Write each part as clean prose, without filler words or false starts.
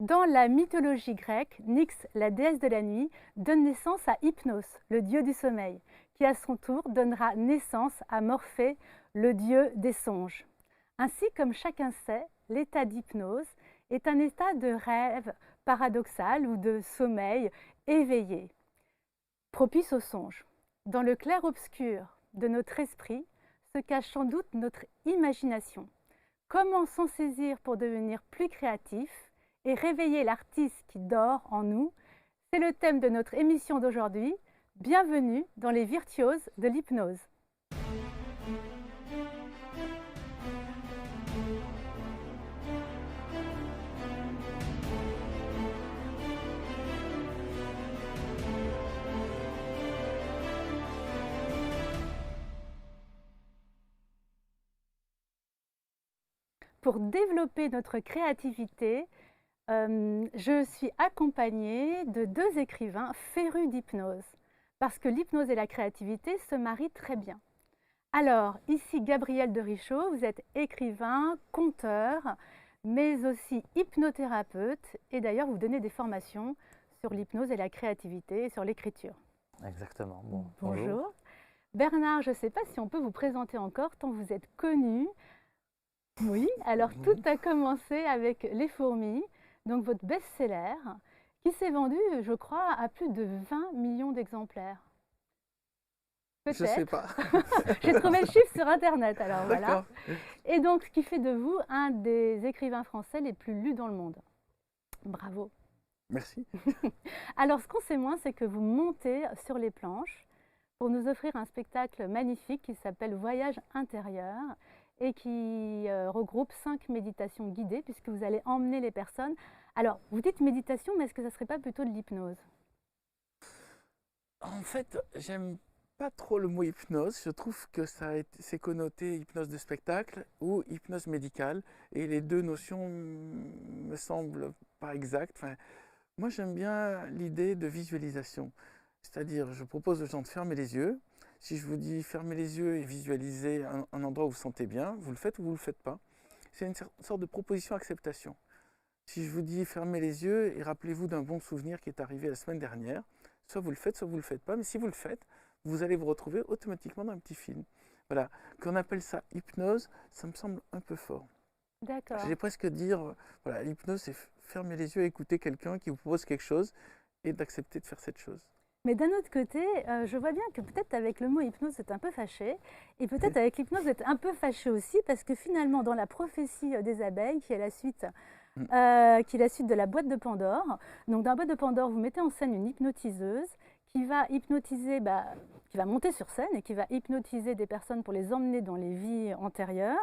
Dans la mythologie grecque, Nyx, la déesse de la nuit, donne naissance à Hypnos, le dieu du sommeil, qui à son tour donnera naissance à Morphée, le dieu des songes. Ainsi, comme chacun sait, l'état d'hypnose est un état de rêve paradoxal ou de sommeil éveillé, propice au songe. Dans le clair-obscur de notre esprit se cache sans doute notre imagination. Comment s'en saisir pour devenir plus créatif et réveiller l'artiste qui dort en nous? C'est le thème de notre émission d'aujourd'hui. Bienvenue dans les virtuoses de l'hypnose. Pour développer notre créativité, je suis accompagnée de deux écrivains férus d'hypnose, parce que l'hypnose et la créativité se marient très bien. Alors, ici Gabriel de Richaud, vous êtes écrivain, conteur, mais aussi hypnothérapeute, et d'ailleurs vous donnez des formations sur l'hypnose et la créativité, et sur l'écriture. Exactement. Bon, bonjour. Bernard, je ne sais pas si on peut vous présenter encore, tant vous êtes connu. Oui, alors tout a commencé avec Les Fourmis, donc votre best-seller, qui s'est vendu, je crois, à plus de 20 millions d'exemplaires. Je sais pas. J'ai trouvé le chiffre sur Internet, alors voilà. Et donc, ce qui fait de vous un des écrivains français les plus lus dans le monde. Bravo. Merci. Alors, ce qu'on sait moins, c'est que vous montez sur les planches pour nous offrir un spectacle magnifique qui s'appelle Voyage intérieur et qui regroupe 5 méditations guidées puisque vous allez emmener les personnes. Alors, vous dites méditation, mais est-ce que ça ne serait pas plutôt de l'hypnose? En fait, j'aime pas trop le mot hypnose. Je trouve que c'est connoté hypnose de spectacle ou hypnose médicale. Et les deux notions me semblent pas exactes. Enfin, moi, j'aime bien l'idée de visualisation. C'est-à-dire, je propose aux gens de fermer les yeux. Si je vous dis fermez les yeux et visualisez un endroit où vous vous sentez bien, vous le faites ou vous ne le faites pas. C'est une sorte de proposition-acceptation. Si je vous dis fermez les yeux et rappelez-vous d'un bon souvenir qui est arrivé la semaine dernière, soit vous le faites, soit vous ne le faites pas. Mais si vous le faites, vous allez vous retrouver automatiquement dans un petit film. Voilà. Qu'on appelle ça hypnose, ça me semble un peu fort. D'accord. J'allais presque dire, voilà, l'hypnose, c'est fermer les yeux et écouter quelqu'un qui vous propose quelque chose et d'accepter de faire cette chose. Mais d'un autre côté, je vois bien que peut-être avec le mot hypnose, vous êtes un peu fâché. Et peut-être avec l'hypnose, vous êtes un peu fâché aussi, parce que finalement, dans la prophétie des abeilles, qui est la suite, de la boîte de Pandore, donc dans la boîte de Pandore, vous mettez en scène une hypnotiseuse qui va hypnotiser, qui va monter sur scène et qui va hypnotiser des personnes pour les emmener dans les vies antérieures.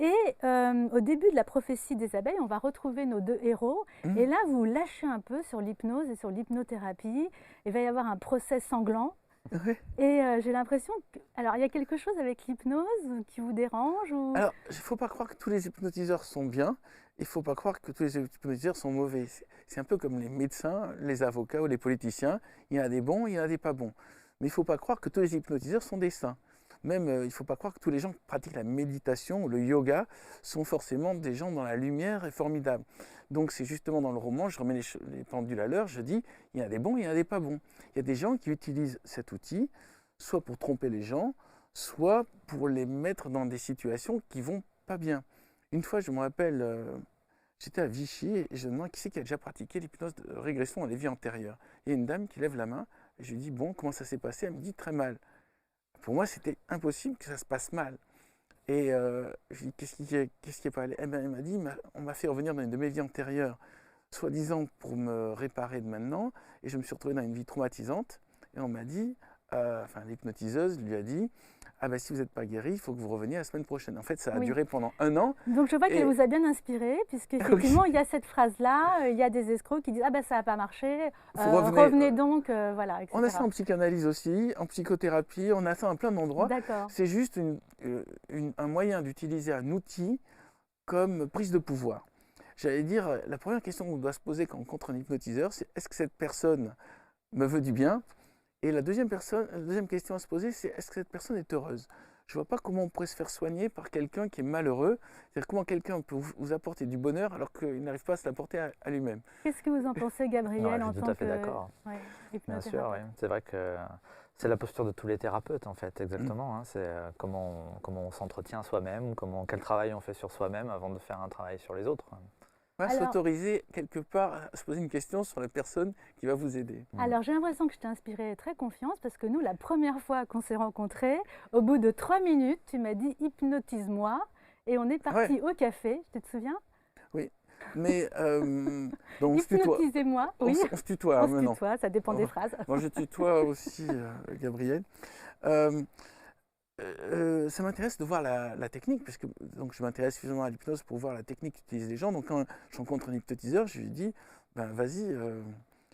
Et au début de la prophétie des abeilles, on va retrouver nos deux héros. Et là, vous lâchez un peu sur l'hypnose et sur l'hypnothérapie. Il va y avoir un procès sanglant. Ouais. Et j'ai l'impression que... Alors, il y a quelque chose avec l'hypnose qui vous dérange ou... Alors, il ne faut pas croire que tous les hypnotiseurs sont bien. Il ne faut pas croire que tous les hypnotiseurs sont mauvais. C'est un peu comme les médecins, les avocats ou les politiciens. Il y en a des bons, il y en a des pas bons. Mais il ne faut pas croire que tous les hypnotiseurs sont des saints. Même, il ne faut pas croire que tous les gens qui pratiquent la méditation ou le yoga sont forcément des gens dont la lumière est formidable. Donc c'est justement dans le roman, je remets les pendules à l'heure, je dis, il y en a des bons, il y en a des pas bons. Il y a des gens qui utilisent cet outil, soit pour tromper les gens, soit pour les mettre dans des situations qui vont pas bien. Une fois, je me rappelle, j'étais à Vichy et je me demande qui c'est qui a déjà pratiqué l'hypnose de régression dans les vies antérieures. Il y a une dame qui lève la main et je lui dis, bon, comment ça s'est passé? Elle me dit, très mal. Pour moi, c'était impossible que ça se passe mal. Et je lui dis, qu'est-ce qui est pas allé? Eh ben, elle m'a dit, on m'a fait revenir dans une de mes vies antérieures, soi-disant pour me réparer de maintenant, et je me suis retrouvé dans une vie traumatisante, et on m'a dit, l'hypnotiseuse lui a dit, ah ben si vous n'êtes pas guéri, il faut que vous reveniez la semaine prochaine. En fait, ça a duré pendant 1 an. Donc je vois qu'elle vous a bien inspiré, puisqu'effectivement, il y a cette phrase-là, il y a des escrocs qui disent « Ah ben ça n'a pas marché, revenez donc, voilà, etc. » On a ça en psychanalyse aussi, en psychothérapie, on a ça en plein d'endroits. C'est juste un moyen d'utiliser un outil comme prise de pouvoir. J'allais dire, la première question qu'on doit se poser quand on rencontre un hypnotiseur, c'est est-ce que cette personne me veut du bien? Et la deuxième question à se poser, c'est est-ce que cette personne est heureuse? je ne vois pas comment on pourrait se faire soigner par quelqu'un qui est malheureux. C'est-à-dire comment quelqu'un peut vous apporter du bonheur alors qu'il n'arrive pas à se l'apporter à lui-même. Qu'est-ce que vous en pensez, Gabriel, Je en suis tout tant à fait d'accord. ouais, Bien sûr, hypnothérapeute? oui. C'est vrai que c'est la posture de tous les thérapeutes, en fait, exactement. Hein. C'est comment on s'entretient soi-même, quel travail on fait sur soi-même avant de faire un travail sur les autres. On va s'autoriser quelque part à se poser une question sur la personne qui va vous aider. Alors j'ai l'impression que je t'ai inspiré très confiance parce que nous, la première fois qu'on s'est rencontrés, au bout de 3 minutes, tu m'as dit hypnotise-moi et on est parti au café, tu te souviens? Oui, mais donc hypnotisez-moi, oui. On se tutoie on maintenant. se tutoie, ça dépend des phrases. Moi je tutoie aussi Gabriel. Ça m'intéresse de voir la technique, puisque donc, je m'intéresse suffisamment à l'hypnose pour voir la technique qu'utilisent les gens. Donc quand je rencontre un hypnotiseur, je lui dis, ben, vas-y,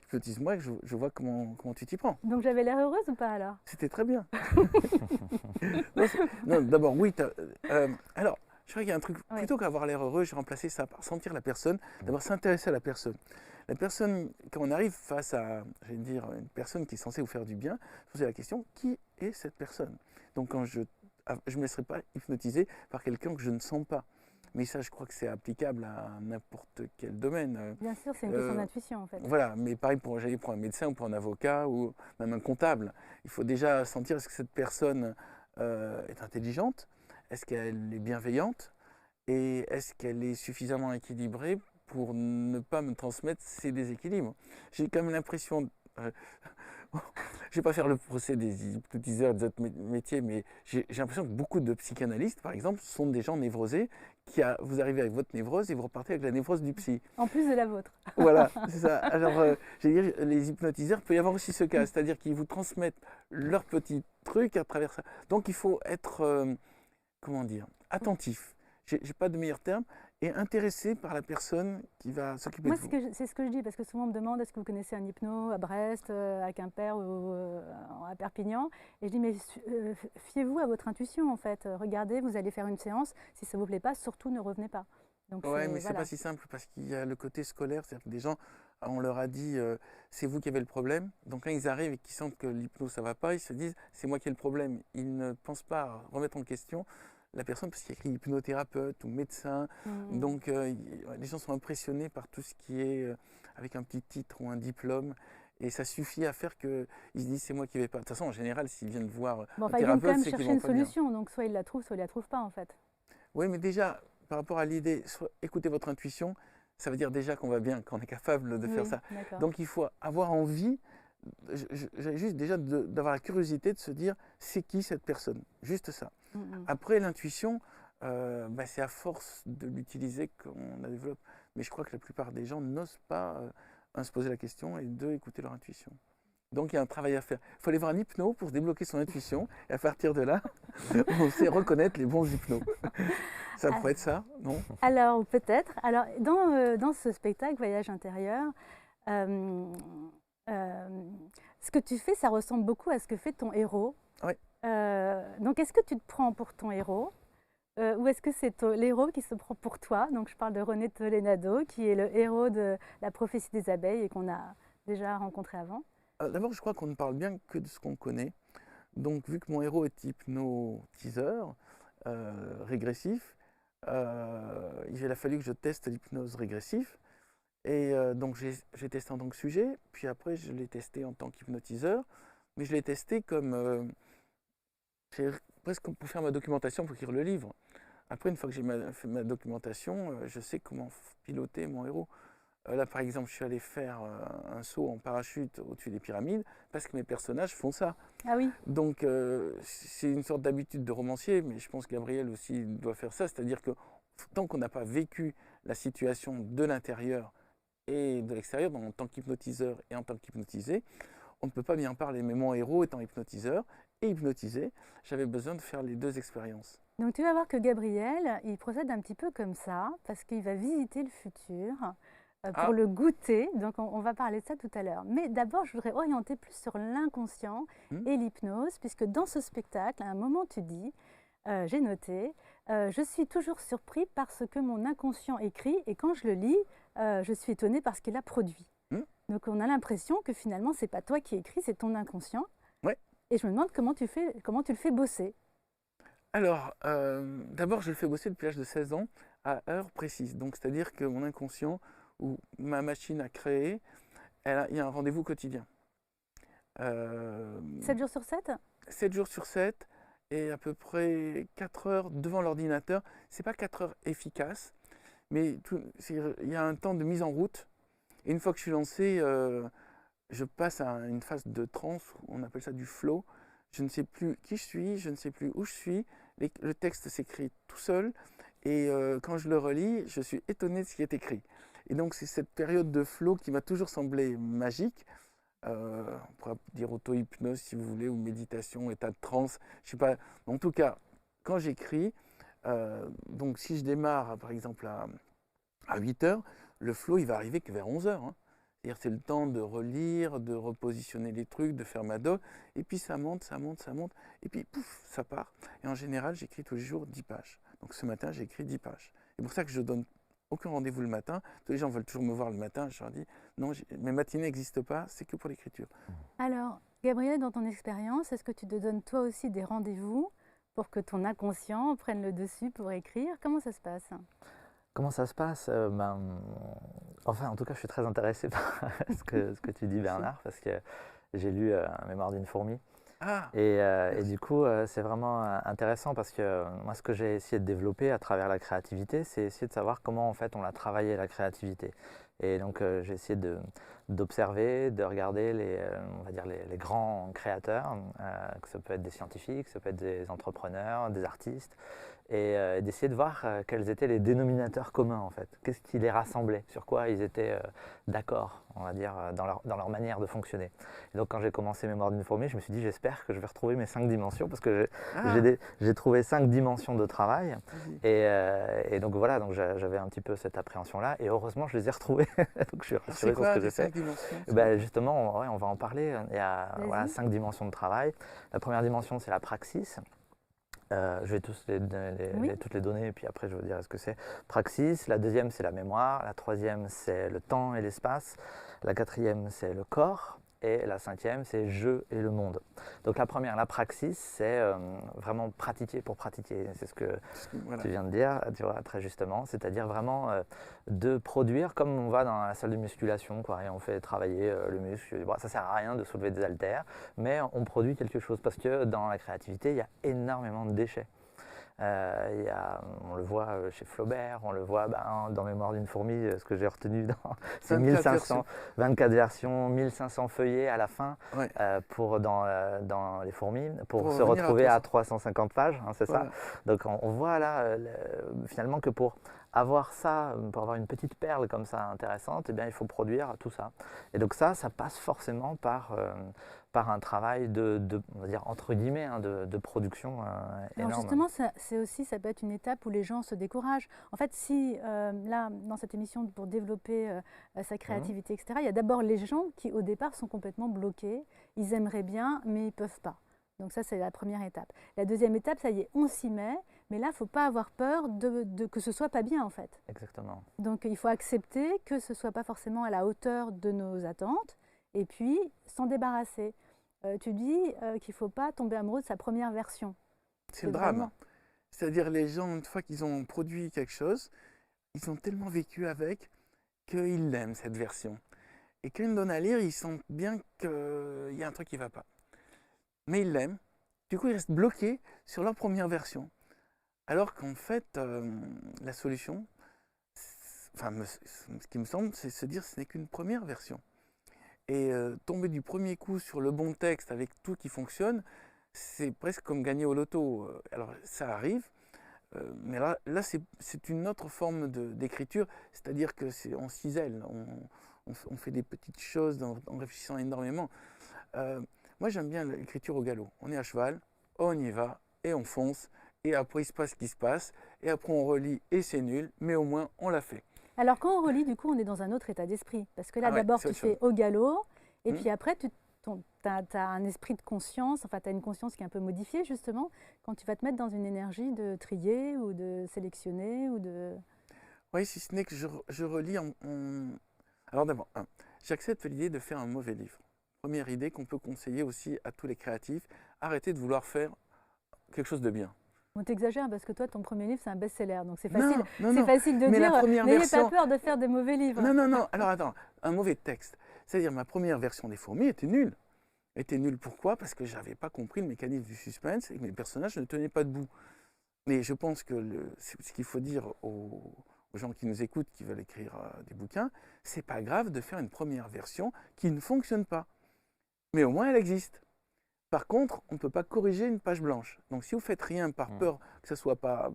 hypnotise-moi et que je vois comment tu t'y prends. Donc j'avais l'air heureuse ou pas alors? C'était très bien. non, d'abord, oui. Alors, je crois qu'il y a un truc, plutôt qu'avoir l'air heureux, j'ai remplacé ça par sentir la personne, d'abord s'intéresser à la personne. La personne, quand on arrive face à, je vais dire, une personne qui est censée vous faire du bien, poser la question, qui est cette personne? Donc quand je ne me laisserai pas hypnotiser par quelqu'un que je ne sens pas. Mais ça, je crois que c'est applicable à n'importe quel domaine. Bien sûr, c'est une question d'intuition en fait. Voilà, mais pareil pour un médecin ou pour un avocat ou même un comptable. Il faut déjà sentir est-ce que cette personne est intelligente, est-ce qu'elle est bienveillante et est-ce qu'elle est suffisamment équilibrée pour ne pas me transmettre ces déséquilibres. J'ai quand même l'impression... je ne vais pas faire le procès des hypnotiseurs et des autres métiers, mais j'ai l'impression que beaucoup de psychanalystes, par exemple, sont des gens névrosés vous arrivez avec votre névrose et vous repartez avec la névrose du psy. En plus de la vôtre. Voilà, c'est ça. Alors, j'allais dire, les hypnotiseurs, il peut y avoir aussi ce cas, c'est-à-dire qu'ils vous transmettent leurs petits trucs à travers ça. Donc, il faut être, comment dire, attentif. Je n'ai pas de meilleur terme. Et intéressé par la personne qui va s'occuper de vous. Moi, c'est ce que je dis, parce que souvent on me demande est-ce que vous connaissez un hypno à Brest, à Quimper ou à Perpignan. Et je dis mais fiez-vous à votre intuition en fait. Regardez, vous allez faire une séance. Si ça ne vous plaît pas, surtout ne revenez pas. Oui, mais c'est pas si simple parce qu'il y a le côté scolaire. C'est-à-dire que des gens, on leur a dit c'est vous qui avez le problème. Donc quand ils arrivent et qu'ils sentent que l'hypnose ça ne va pas, ils se disent c'est moi qui ai le problème. Ils ne pensent pas à remettre en question la personne parce qu'il y a écrit hypnothérapeute ou médecin. Donc les gens sont impressionnés par tout ce qui est avec un petit titre ou un diplôme. Et ça suffit à faire qu'ils se disent c'est moi qui ne vais pas. De toute façon, en général, s'ils viennent voir un thérapeute, ils vont quand même c'est qu'ils chercher vont une pas bien. solution. Donc soit ils la trouvent, soit ils la trouvent pas en fait. Oui, mais déjà, par rapport à l'idée, écouter votre intuition, ça veut dire déjà qu'on va bien, qu'on est capable de faire ça. Donc il faut avoir envie, juste déjà d'avoir la curiosité de se dire c'est qui cette personne, juste ça. Après l'intuition, c'est à force de l'utiliser qu'on la développe. Mais je crois que la plupart des gens n'osent pas se poser la question et deux, écouter leur intuition. Donc il y a un travail à faire. Il faut aller voir un hypno pour se débloquer son intuition et à partir de là, on sait reconnaître les bons hypnos. Ça pourrait être ça, non? Alors peut-être. Alors dans ce spectacle Voyage intérieur, ce que tu fais, ça ressemble beaucoup à ce que fait ton héros. Oui. Donc est-ce que tu te prends pour ton héros ou est-ce que c'est l'héros qui se prend pour toi? Donc je parle de René Tolénado, qui est le héros de La prophétie des abeilles et qu'on a déjà rencontré avant. D'abord, je crois qu'on ne parle bien que de ce qu'on connaît. Donc, vu que mon héros est hypnotiseur régressif, il a fallu que je teste l'hypnose régressive. Et donc, j'ai testé en tant que sujet, puis après, je l'ai testé en tant qu'hypnotiseur. Mais je l'ai testé comme... presque pour faire ma documentation, pour écrire le livre. Après, une fois que j'ai fait ma documentation, je sais comment piloter mon héros. Là, par exemple, je suis allé faire un saut en parachute au-dessus des pyramides parce que mes personnages font ça. Ah oui. Donc, c'est une sorte d'habitude de romancier, mais je pense que Gabriel aussi doit faire ça. C'est-à-dire que tant qu'on n'a pas vécu la situation de l'intérieur et de l'extérieur, en tant qu'hypnotiseur et en tant qu'hypnotisé, on ne peut pas bien parler. Mais mon héros étant hypnotiseur et hypnotisé, j'avais besoin de faire les deux expériences. Donc, tu vas voir que Gabriel, il procède un petit peu comme ça parce qu'il va visiter le futur. Pour le goûter, donc on va parler de ça tout à l'heure. Mais d'abord, je voudrais orienter plus sur l'inconscient et l'hypnose, puisque dans ce spectacle, à un moment, tu dis, j'ai noté, je suis toujours surpris par ce que mon inconscient écrit, et quand je le lis, je suis étonnée par ce qu'il a produit. Donc on a l'impression que finalement, c'est pas toi qui écris, c'est ton inconscient. Ouais. Et je me demande comment tu le fais bosser. Alors, d'abord, je le fais bosser depuis l'âge de 16 ans à heure précise. Donc, c'est-à-dire que mon inconscient ou ma machine à créer, il y a un rendez-vous quotidien. 7 jours sur 7? 7 jours sur 7 et à peu près 4 heures devant l'ordinateur. C'est pas 4 heures efficaces, mais il y a un temps de mise en route. Et une fois que je suis lancé, je passe à une phase de transe, on appelle ça du flow. Je ne sais plus qui je suis, je ne sais plus où je suis. Le texte s'écrit tout seul et quand je le relis, je suis étonné de ce qui est écrit. Et donc c'est cette période de flow qui m'a toujours semblé magique. On pourrait dire auto-hypnose si vous voulez, ou méditation, état de transe. Je sais pas. En tout cas, quand j'écris, donc si je démarre par exemple à 8 heures, le flow il va arriver que vers 11 heures. Hein. C'est-à-dire c'est le temps de relire, de repositionner les trucs, de faire ma doc, et puis ça monte, ça monte, ça monte, et puis pouf, ça part. Et en général, j'écris tous les jours 10 pages. Donc ce matin, j'ai écrit 10 pages. C'est pour ça que je donne aucun rendez-vous le matin. Tous les gens veulent toujours me voir le matin. Je leur dis, non, mes matinées n'existent pas, c'est que pour l'écriture. Alors, Gabriel, dans ton expérience, est-ce que tu te donnes toi aussi des rendez-vous pour que ton inconscient prenne le dessus pour écrire? Comment ça se passe? Comment ça se passe? Enfin, en tout cas, je suis très intéressé par ce que tu dis, Bernard, parce que j'ai lu Mémoire d'une fourmi. Ah, Et du coup, c'est vraiment intéressant parce que moi, ce que j'ai essayé de développer à travers la créativité, c'est essayer de savoir comment en fait on a travaillé la créativité. Et donc, j'ai essayé d'observer, de regarder on va dire les grands créateurs, que ça peut être des scientifiques, ça peut être des entrepreneurs, des artistes, et d'essayer de voir quels étaient les dénominateurs communs en fait. Qu'est-ce qui les rassemblait, sur quoi ils étaient d'accord, on va dire, dans leur manière de fonctionner. Et donc quand j'ai commencé Mémoire d'une fourmi, je me suis dit j'espère que je vais retrouver mes 5 dimensions parce que j'ai trouvé 5 dimensions de travail. Et donc voilà, donc j'avais un petit peu cette appréhension-là et heureusement je les ai retrouvées. Donc je suis rassuré sur ce que j'ai fait. Ben, justement, on va en parler. Il y a voilà, 5 dimensions de travail. La première dimension, c'est la praxis. Je vais toutes les donner et puis après je vais vous dire ce que c'est. Praxis, la deuxième c'est la mémoire, la troisième c'est le temps et l'espace, la quatrième c'est le corps et la cinquième c'est je et le monde. Donc la première, la praxis, c'est vraiment pratiquer pour pratiquer. C'est ce que tu viens de dire, tu vois, très justement. C'est-à-dire vraiment de produire comme on va dans la salle de musculation, quoi, et on fait travailler le muscle. Bon, ça ne sert à rien de soulever des haltères, mais on produit quelque chose parce que dans la créativité, il y a énormément de déchets. On le voit chez Flaubert, on le voit dans Mémoire d'une fourmi, ce que j'ai retenu c'est 24 versions, 1500 feuillets à la fin dans les fourmis, pour se retrouver à 350 pages, hein, c'est ça. Donc on voit là finalement que pour avoir ça, pour avoir une petite perle comme ça intéressante, eh bien, il faut produire tout ça. Et donc ça passe forcément par un travail on va dire entre guillemets, hein, de production énorme. Alors justement, ça peut être une étape où les gens se découragent. En fait, si là, dans cette émission, pour développer sa créativité, etc., il y a d'abord les gens qui, au départ, sont complètement bloqués. Ils aimeraient bien, mais ils ne peuvent pas. Donc ça, c'est la première étape. La deuxième étape, ça y est, on s'y met. Mais là, il ne faut pas avoir peur que ce ne soit pas bien, en fait. Exactement. Donc il faut accepter que ce ne soit pas forcément à la hauteur de nos attentes. Et puis, s'en débarrasser. Tu dis qu'il ne faut pas tomber amoureux de sa première version. C'est le drame. C'est-à-dire les gens, une fois qu'ils ont produit quelque chose, ils ont tellement vécu avec qu'ils l'aiment, cette version. Et quand ils me donnent à lire, ils sentent bien qu'il y a un truc qui ne va pas. Mais ils l'aiment. Du coup, ils restent bloqués sur leur première version. Alors qu'en fait, la solution, ce qui me semble, c'est se dire que ce n'est qu'une première version. Et tomber du premier coup sur le bon texte avec tout qui fonctionne, c'est presque comme gagner au loto. Alors ça arrive, mais là c'est une autre forme d'écriture, c'est-à-dire que on cisèle, on fait des petites choses en réfléchissant énormément. Moi j'aime bien l'écriture au galop. On est à cheval, on y va et on fonce, et après il se passe ce qui se passe, et après on relit et c'est nul, mais au moins on l'a fait. Alors quand on relit, du coup, on est dans un autre état d'esprit. Parce que là, d'abord, tu fais au galop, et puis après, tu as un esprit de conscience, enfin, tu as une conscience qui est un peu modifiée, justement, quand tu vas te mettre dans une énergie de trier ou de sélectionner ou de... Oui, si ce n'est que je relis Alors d'abord, j'accepte l'idée de faire un mauvais livre. Première idée qu'on peut conseiller aussi à tous les créatifs, arrêtez de vouloir faire quelque chose de bien. On t'exagère parce que toi, ton premier livre, c'est un best-seller. Donc c'est Non, facile, non, non. facile de Mais la dire première n'ayez version- pas peur de faire des mauvais livres. Non, non, non. Alors attends, un mauvais texte. C'est-à-dire ma première version des fourmis était nulle. Était nulle pourquoi? Parce que je n'avais pas compris le mécanisme du suspense et que mes personnages ne tenaient pas debout. Mais je pense que ce qu'il faut dire aux gens qui nous écoutent, qui veulent écrire des bouquins, c'est pas grave de faire une première version qui ne fonctionne pas. Mais au moins elle existe. Par contre, on ne peut pas corriger une page blanche. Donc si vous faites rien par peur que ça soit pas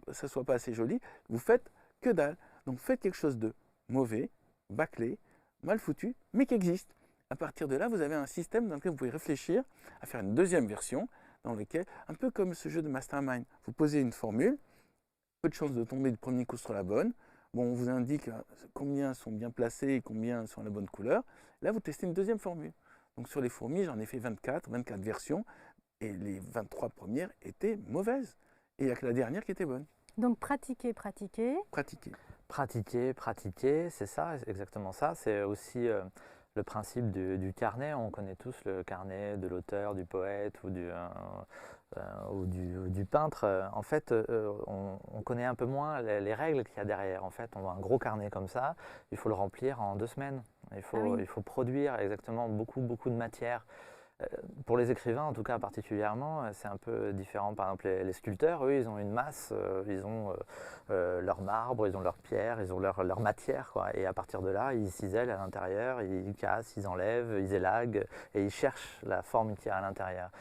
assez joli, vous faites que dalle. Donc faites quelque chose de mauvais, bâclé, mal foutu, mais qui existe. À partir de là, vous avez un système dans lequel vous pouvez réfléchir à faire une deuxième version, dans lequel, un peu comme ce jeu de Mastermind, vous posez une formule, peu de chances de tomber du premier coup sur la bonne. Bon, on vous indique combien sont bien placés et combien sont à la bonne couleur. Là, vous testez une deuxième formule. Donc sur les fourmis, j'en ai fait 24 versions, et les 23 premières étaient mauvaises. Et il n'y a que la dernière qui était bonne. Donc pratiquer, pratiquer. Pratiquer. Pratiquer, pratiquer, c'est ça, exactement ça. C'est aussi le principe du carnet. On connaît tous le carnet de l'auteur, du poète ou du peintre. En fait, on connaît un peu moins les règles qu'il y a derrière. En fait, on voit un gros carnet comme ça, il faut le remplir en 2 semaines. Il faut produire exactement beaucoup de matière. Pour les écrivains, en tout cas particulièrement, c'est un peu différent. Par exemple, les sculpteurs, eux, ils ont une masse, ils ont leur marbre, ils ont leur pierre, ils ont leur matière, quoi. Et à partir de là, ils cisèlent à l'intérieur, ils cassent, ils enlèvent, ils élaguent, et ils cherchent la forme qu'il y a à l'intérieur.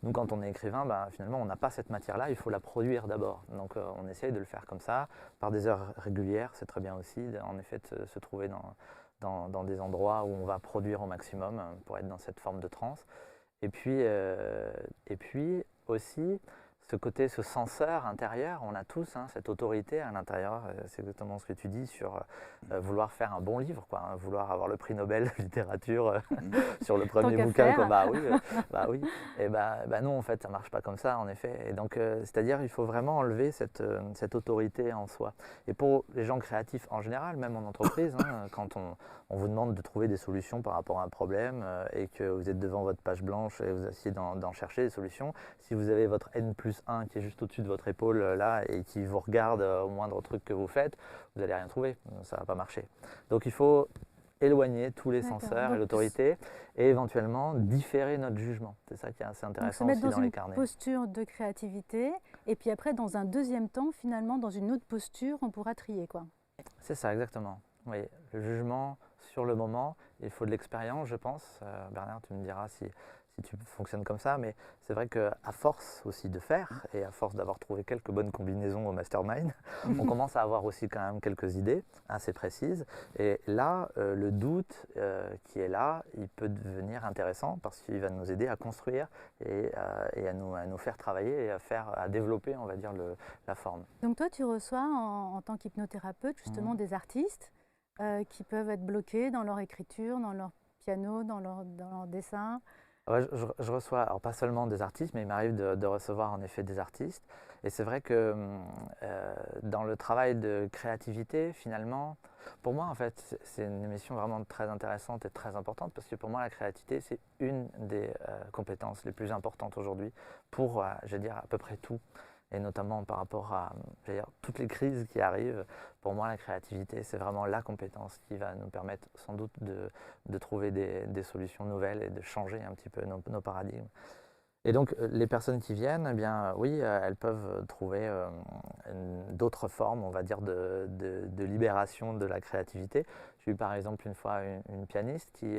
Nous, quand on est écrivain, finalement, on n'a pas cette matière-là, il faut la produire d'abord. Donc, on essaye de le faire comme ça, par des heures régulières, c'est très bien aussi, en effet, de se trouver dans des endroits où on va produire au maximum pour être dans cette forme de transe. Et puis aussi, ce censeur intérieur, on a tous cette autorité à l'intérieur, c'est exactement ce que tu dis sur vouloir faire un bon livre, quoi, hein, vouloir avoir le prix Nobel de littérature sur le premier bouquin. Quoi, oui. Et non, en fait, ça ne marche pas comme ça, en effet. Et donc, c'est-à-dire, il faut vraiment enlever cette autorité en soi. Et pour les gens créatifs en général, même en entreprise, quand on vous demande de trouver des solutions par rapport à un problème et que vous êtes devant votre page blanche et vous essayez d'en chercher des solutions, si vous avez votre N+1 qui est juste au-dessus de votre épaule là et qui vous regarde au moindre truc que vous faites, vous n'allez rien trouver, ça ne va pas marcher. Donc il faut éloigner tous les censeurs et l'autorité et éventuellement différer notre jugement. C'est ça qui est assez intéressant aussi dans les carnets. Se mettre dans une posture de créativité et puis après dans un deuxième temps, finalement dans une autre posture, on pourra trier, quoi. C'est ça, exactement. Oui, le jugement sur le moment, il faut de l'expérience, je pense. Bernard, tu me diras si tu fonctionnes comme ça, mais c'est vrai qu'à force aussi de faire, et à force d'avoir trouvé quelques bonnes combinaisons au mastermind, on commence à avoir aussi quand même quelques idées assez précises. Et là, le doute qui est là, il peut devenir intéressant parce qu'il va nous aider à construire et à nous faire travailler et à développer, on va dire, la forme. Donc toi, tu reçois en tant qu'hypnothérapeute justement des artistes qui peuvent être bloqués dans leur écriture, dans leur piano, dans leur dessin. Ouais, je reçois, alors pas seulement des artistes, mais il m'arrive de recevoir en effet des artistes. Et c'est vrai que dans le travail de créativité, finalement, pour moi, en fait, c'est une émission vraiment très intéressante et très importante parce que pour moi, la créativité, c'est une des compétences les plus importantes aujourd'hui pour, je veux dire, à peu près tout. Et notamment par rapport à toutes les crises qui arrivent. Pour moi, la créativité, c'est vraiment la compétence qui va nous permettre sans doute de trouver des solutions nouvelles et de changer un petit peu nos paradigmes. Et donc, les personnes qui viennent, eh bien, oui, elles peuvent trouver d'autres formes, on va dire, de libération de la créativité. J'ai eu par exemple une fois une pianiste qui...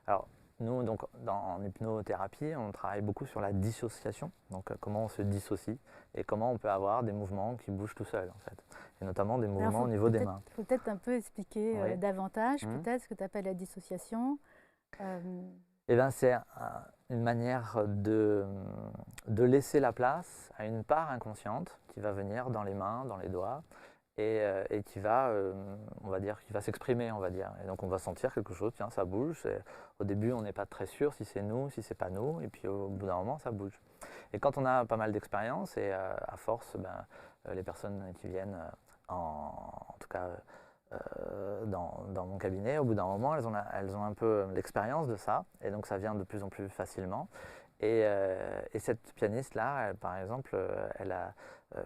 alors, nous, donc, en hypnothérapie, on travaille beaucoup sur la dissociation, donc comment on se dissocie et comment on peut avoir des mouvements qui bougent tout seuls, en fait, et notamment des mouvements au niveau des mains. Il faut peut-être un peu expliquer davantage, peut-être ce que tu appelles la dissociation. Eh bien, c'est une manière de laisser la place à une part inconsciente qui va venir dans les mains, dans les doigts, et qui va, on va dire, qui va s'exprimer, on va dire. Et donc on va sentir quelque chose, tiens, ça bouge. Au début, on n'est pas très sûr si c'est nous, si c'est pas nous, et puis au bout d'un moment, ça bouge. Et quand on a pas mal d'expérience, et à force, les personnes qui viennent, en tout cas dans mon cabinet, au bout d'un moment, elles ont un peu l'expérience de ça, et donc ça vient de plus en plus facilement. Et cette pianiste-là, par exemple, elle a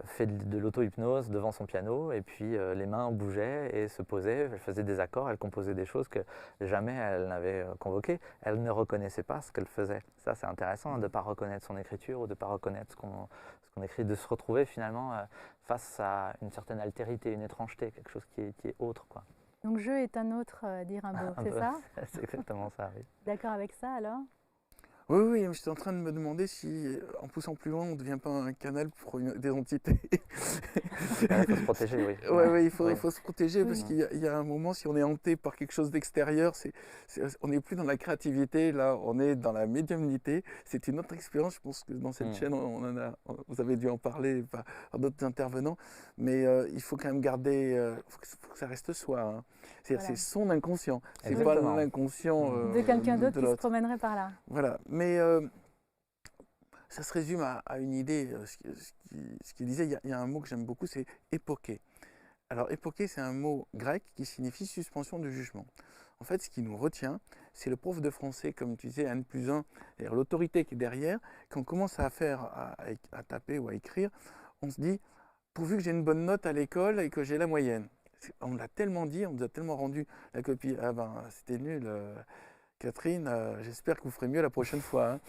fait de l'auto-hypnose devant son piano, et puis les mains bougeaient et se posaient, elle faisait des accords, elle composait des choses que jamais elle n'avait convoquées. Elle ne reconnaissait pas ce qu'elle faisait. Ça, c'est intéressant, hein, de ne pas reconnaître son écriture ou de ne pas reconnaître ce qu'on écrit, de se retrouver finalement face à une certaine altérité, une étrangeté, quelque chose qui est autre, quoi. Donc jeu est un autre, dit Rimbaud, c'est ça? C'est exactement ça, oui. D'accord avec ça alors? Oui, oui, j'étais en train de me demander si, en poussant plus loin, on ne devient pas un canal pour des entités. Il faut se protéger, oui. Oui, il Oui. faut se protéger parce Oui. qu'il y a un moment, si on est hanté par quelque chose d'extérieur, on n'est plus dans la créativité, là, on est dans la médiumnité. C'est une autre expérience, je pense que dans cette chaîne, vous avez dû en parler par d'autres intervenants, mais il faut quand même garder, faut que ça reste soi, hein. Voilà. C'est son inconscient, c'est pas Exactement. l'inconscient De quelqu'un d'autre qui se l'autre. promènerait par là. Voilà, mais ça se résume à une idée, ce qu'il disait, il y a un mot que j'aime beaucoup, c'est époquer. Alors époquer, c'est un mot grec qui signifie suspension de jugement. En fait, ce qui nous retient, c'est le prof de français, comme tu disais, N+1, c'est-à-dire l'autorité qui est derrière. Quand on commence à à taper ou à écrire, on se dit, pourvu que j'ai une bonne note à l'école et que j'ai la moyenne. On l'a tellement dit, on nous a tellement rendu la copie, ah ben c'était nul. Catherine, j'espère que vous ferez mieux la prochaine fois, hein.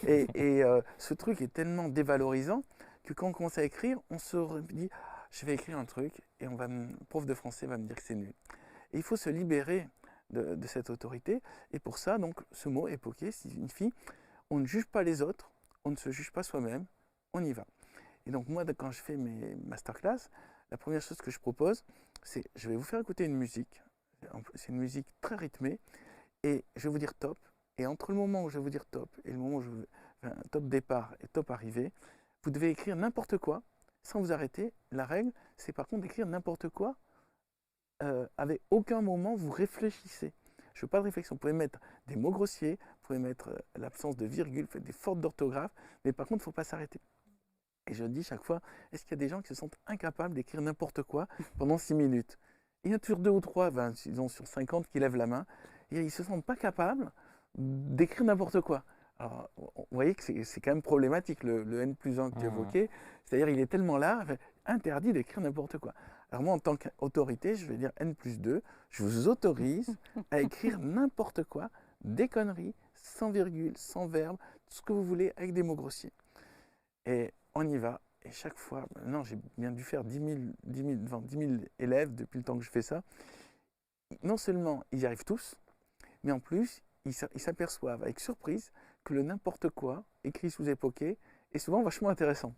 Et ce truc est tellement dévalorisant que quand on commence à écrire, on se dit, je vais écrire un truc et le prof de français va me dire que c'est nul. Et il faut se libérer de cette autorité. Et pour ça, donc, ce mot époquer signifie, on ne juge pas les autres, on ne se juge pas soi-même, on y va. Et donc moi, quand je fais mes masterclass, la première chose que je propose, c'est, je vais vous faire écouter une musique. C'est une musique très rythmée. Et je vais vous dire top. Et entre le moment où je vais vous dire top et le moment où top départ et top arrivée, vous devez écrire n'importe quoi sans vous arrêter. La règle, c'est par contre d'écrire n'importe quoi avec aucun moment vous réfléchissez. Je ne veux pas de réflexion. Vous pouvez mettre des mots grossiers, vous pouvez mettre l'absence de virgule, faites des fautes d'orthographe, mais par contre, il ne faut pas s'arrêter. Et je dis chaque fois, est-ce qu'il y a des gens qui se sentent incapables d'écrire n'importe quoi pendant 6 minutes? Il y en a toujours 2 ou 3, disons sur 50, qui lèvent la main. Et ils ne se sentent pas capables d'écrire n'importe quoi. Alors, vous voyez que c'est quand même problématique, le N+1 que tu évoquais. C'est-à-dire il est tellement là, interdit d'écrire n'importe quoi. Alors moi, en tant qu'autorité, je vais dire N+2, je vous autorise à écrire n'importe quoi, des conneries, sans virgule, sans verbe, tout ce que vous voulez, avec des mots grossiers. Et on y va. Et chaque fois, maintenant j'ai bien dû faire 10 000 élèves depuis le temps que je fais ça. Non seulement ils y arrivent tous, mais en plus, ils s'aperçoivent avec surprise que le n'importe quoi, écrit sous époqué, est souvent vachement intéressant.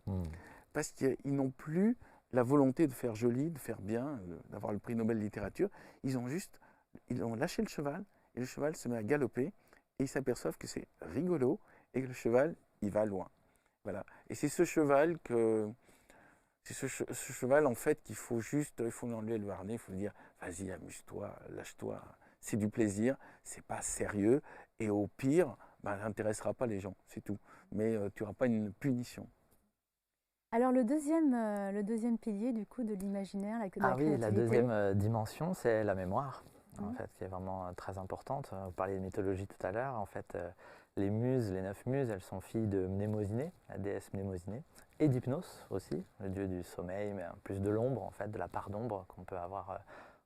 Parce qu'ils n'ont plus la volonté de faire joli, de faire bien, d'avoir le prix Nobel de littérature. Ils ont lâché le cheval, et le cheval se met à galoper, et ils s'aperçoivent que c'est rigolo, et que le cheval, il va loin. Voilà. Et c'est ce cheval ce cheval en fait qu'il faut il faut enlever le harnais, il faut lui dire, vas-y, amuse-toi, lâche-toi. C'est du plaisir, c'est pas sérieux, et au pire, ça n'intéressera pas les gens, c'est tout. Mais tu n'auras pas une punition. Alors le deuxième pilier du coup de l'imaginaire, de la créativité. La deuxième dimension, c'est la mémoire, en fait, qui est vraiment très importante. Vous parliez de mythologie tout à l'heure. En fait, les muses, les 9 muses, elles sont filles de Mnémosyné, la déesse Mnémosyné, et d'Hypnos aussi, le dieu du sommeil, mais plus de l'ombre, en fait, de la part d'ombre qu'on peut avoir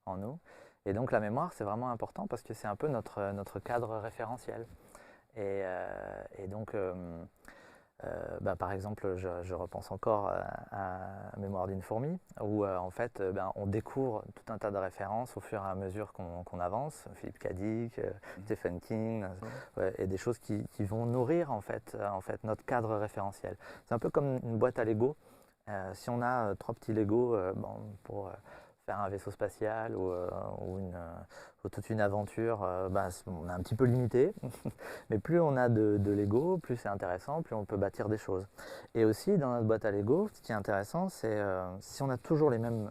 en nous. Et donc la mémoire, c'est vraiment important parce que c'est un peu notre cadre référentiel. Et donc, par exemple, je repense encore à Mémoire d'une fourmi, où en fait, on découvre tout un tas de références au fur et à mesure qu'on avance. Philippe K. Dick, Stephen King, et des choses qui vont nourrir en fait notre cadre référentiel. C'est un peu comme une boîte à Lego. Si on a 3 petits Lego pour faire un vaisseau spatial ou toute une aventure, on est un petit peu limité. Mais plus on a de Lego, plus c'est intéressant, plus on peut bâtir des choses. Et aussi, dans notre boîte à Lego, ce qui est intéressant, c'est si on a toujours les mêmes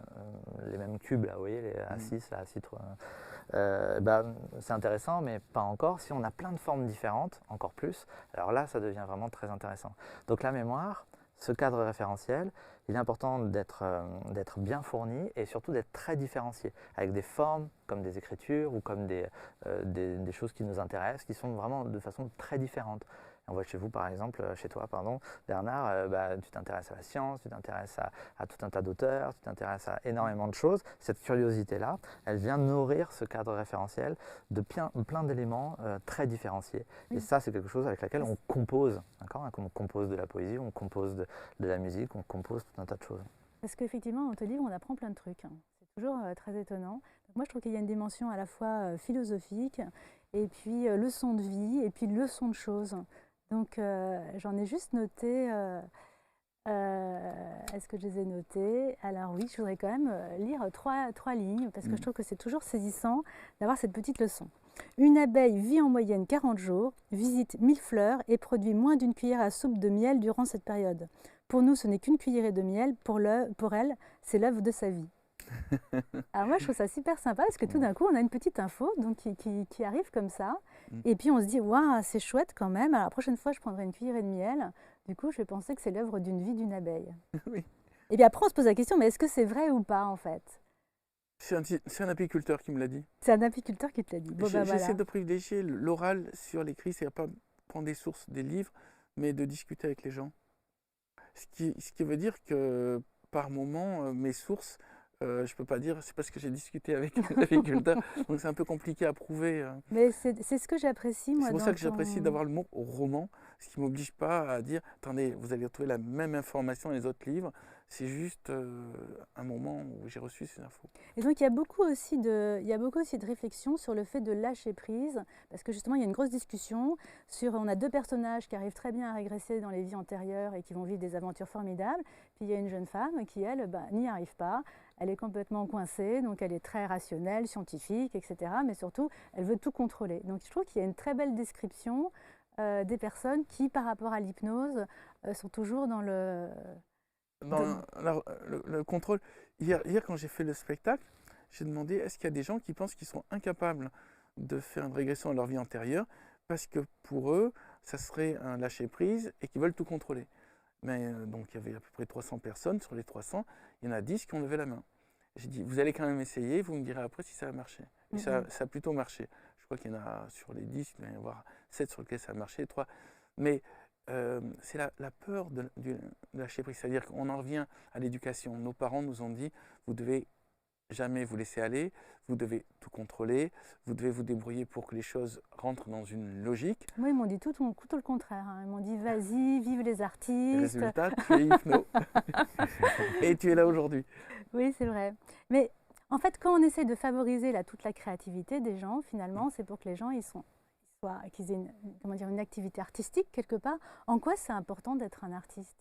cubes, là, vous voyez, les A6, là, A6, c'est intéressant, mais pas encore. Si on a plein de formes différentes, encore plus, alors là, ça devient vraiment très intéressant. Donc la mémoire, ce cadre référentiel, il est important d'être bien fourni et surtout d'être très différencié, avec des formes comme des écritures ou comme des choses qui nous intéressent, qui sont vraiment de façon très différente. On voit chez vous, par exemple, chez toi, pardon, Bernard, tu t'intéresses à la science, tu t'intéresses à tout un tas d'auteurs, tu t'intéresses à énormément de choses. Cette curiosité-là, elle vient nourrir ce cadre référentiel de plein d'éléments très différenciés. Et ça, c'est quelque chose avec laquelle on compose, d'accord, on compose de la poésie, on compose de la musique, on compose tout un tas de choses. Parce qu'effectivement, dans ton livre, on apprend plein de trucs. C'est toujours très étonnant. Donc moi, je trouve qu'il y a une dimension à la fois philosophique, et puis leçon de vie, et puis leçon de choses. Donc j'en ai juste noté. Est-ce que je les ai notées? Alors oui, je voudrais quand même lire trois lignes, parce que je trouve que c'est toujours saisissant d'avoir cette petite leçon. Une abeille vit en moyenne 40 jours, visite 1000 fleurs et produit moins d'une cuillère à soupe de miel durant cette période. Pour nous, ce n'est qu'une cuillerée de miel. Pour elle, c'est l'œuvre de sa vie. Alors moi, je trouve ça super sympa parce que tout d'un coup, on a une petite info donc, qui arrive comme ça. Et puis, on se dit, waouh, c'est chouette quand même. Alors, la prochaine fois, je prendrai une cuillerée de miel. Du coup, je vais penser que c'est l'œuvre d'une vie d'une abeille. Oui. Et puis après, on se pose la question, mais est-ce que c'est vrai ou pas, en fait? C'est un apiculteur qui me l'a dit. C'est un apiculteur qui te l'a dit. Bon, J'essaie de privilégier l'oral sur l'écrit, c'est-à-dire pas prendre des sources, des livres, mais de discuter avec les gens. Ce qui veut dire que par moment, mes sources, je ne peux pas dire, c'est parce que j'ai discuté avec l'apiculteur, donc c'est un peu compliqué à prouver. Mais c'est ce que j'apprécie, moi. C'est pour ça que j'apprécie d'avoir le mot roman, ce qui ne m'oblige pas à dire, attendez, vous allez retrouver la même information dans les autres livres, c'est juste un moment où j'ai reçu ces infos. Et donc il y a beaucoup aussi de réflexion sur le fait de lâcher prise, parce que justement il y a une grosse discussion sur, on a deux personnages qui arrivent très bien à régresser dans les vies antérieures et qui vont vivre des aventures formidables, puis il y a une jeune femme qui, elle, n'y arrive pas, elle est complètement coincée, donc elle est très rationnelle, scientifique, etc. Mais surtout, elle veut tout contrôler. Donc je trouve qu'il y a une très belle description des personnes qui, par rapport à l'hypnose, sont toujours dans le... Le contrôle. Hier, quand j'ai fait le spectacle, j'ai demandé est-ce qu'il y a des gens qui pensent qu'ils sont incapables de faire une régression à leur vie antérieure parce que pour eux, ça serait un lâcher-prise et qu'ils veulent tout contrôler. Mais donc il y avait à peu près 300 personnes. Sur les 300, il y en a 10 qui ont levé la main. J'ai dit vous allez quand même essayer, vous me direz après si ça a marché. Et ça a plutôt marché. Je crois qu'il y en a sur les 10, il va y en avoir 7 sur lesquels ça a marché, 3. Mais c'est la peur de lâcher prise. C'est-à-dire qu'on en revient à l'éducation. Nos parents nous ont dit, vous devez jamais vous laisser aller, vous devez tout contrôler, vous devez vous débrouiller pour que les choses rentrent dans une logique. Moi, ils m'ont dit tout le contraire. Hein. Ils m'ont dit, vas-y, vive les artistes. Résultat, tu es hypno. Et tu es là aujourd'hui. Oui, c'est vrai. Mais en fait, quand on essaie de favoriser toute la créativité des gens, finalement, c'est pour que les gens qu'ils aient une activité artistique quelque part. En quoi c'est important d'être un artiste?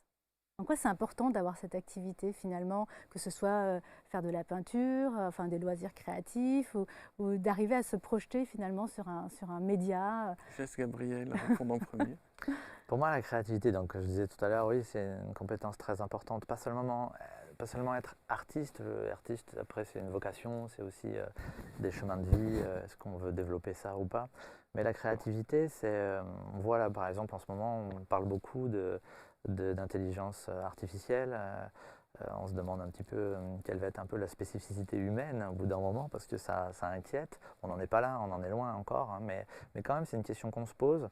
En quoi c'est important d'avoir cette activité finalement, que ce soit faire de la peinture, enfin des loisirs créatifs, ou d'arriver à se projeter finalement sur un média? Je laisse Gabriel répondre en premier. Pour moi, la créativité, donc je disais tout à l'heure, oui, c'est une compétence très importante. Pas seulement être artiste. Artiste, après, c'est une vocation, c'est aussi des chemins de vie. Est-ce qu'on veut développer ça ou pas? Mais la créativité, on voit là, par exemple, en ce moment, on parle beaucoup d'intelligence artificielle. On se demande un petit peu quelle va être un peu la spécificité humaine au bout d'un moment, parce que ça inquiète. On n'en est pas là, on en est loin encore, hein, mais quand même, c'est une question qu'on se pose.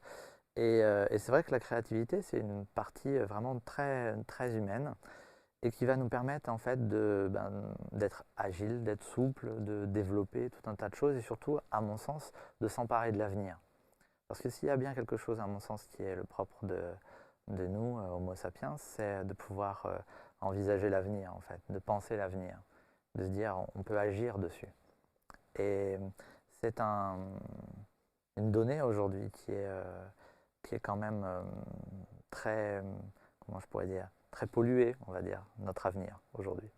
Et c'est vrai que la créativité, c'est une partie vraiment très, très humaine et qui va nous permettre en fait d'être agile, d'être souple, de développer tout un tas de choses et surtout, à mon sens, de s'emparer de l'avenir. Parce que s'il y a bien quelque chose, à mon sens, qui est le propre de nous, Homo sapiens, c'est de pouvoir envisager l'avenir, en fait, de penser l'avenir, de se dire on peut agir dessus. Et c'est une donnée aujourd'hui qui est quand même très, comment je pourrais dire, très polluée, on va dire, notre avenir aujourd'hui.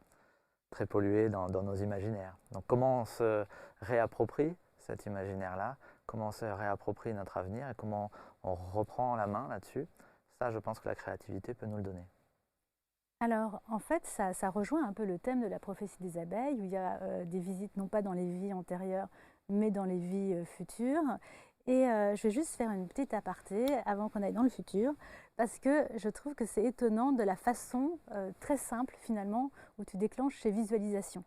Très pollué dans nos imaginaires. Donc comment on se réapproprie cet imaginaire-là, comment on se réapproprie notre avenir et comment on reprend la main là-dessus, ça je pense que la créativité peut nous le donner. Alors en fait ça rejoint un peu le thème de la prophétie des abeilles où il y a des visites non pas dans les vies antérieures mais dans les vies futures. Et je vais juste faire une petite aparté avant qu'on aille dans le futur, parce que je trouve que c'est étonnant de la façon très simple finalement où tu déclenches ces visualisations.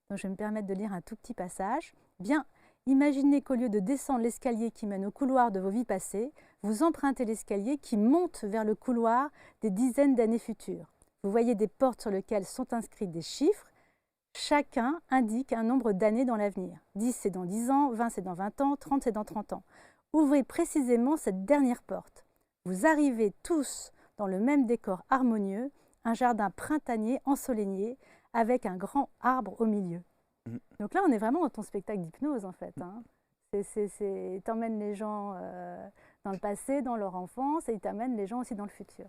Donc je vais me permettre de lire un tout petit passage. Bien, Imaginez qu'au lieu de descendre l'escalier qui mène au couloir de vos vies passées, vous empruntez l'escalier qui monte vers le couloir des dizaines d'années futures. Vous voyez des portes sur lesquelles sont inscrits des chiffres. Chacun indique un nombre d'années dans l'avenir. 10 c'est dans 10 ans, 20 c'est dans 20 ans, 30 c'est dans 30 ans. Ouvrez précisément cette dernière porte. Vous arrivez tous dans le même décor harmonieux, un jardin printanier ensoleillé avec un grand arbre au milieu. Donc là, on est vraiment dans ton spectacle d'hypnose, en fait. Hein. T'emmènes les gens dans le passé, dans leur enfance, et il t'emmène les gens aussi dans le futur.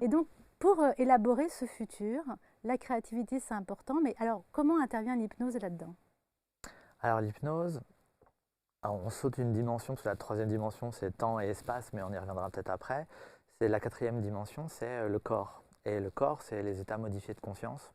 Et donc, pour élaborer ce futur, la créativité, c'est important. Mais alors, comment intervient l'hypnose là-dedans? Alors l'hypnose, on saute une dimension, parce que la troisième dimension, c'est temps et espace, mais on y reviendra peut-être après. C'est la quatrième dimension, c'est le corps. Et le corps, c'est les états modifiés de conscience.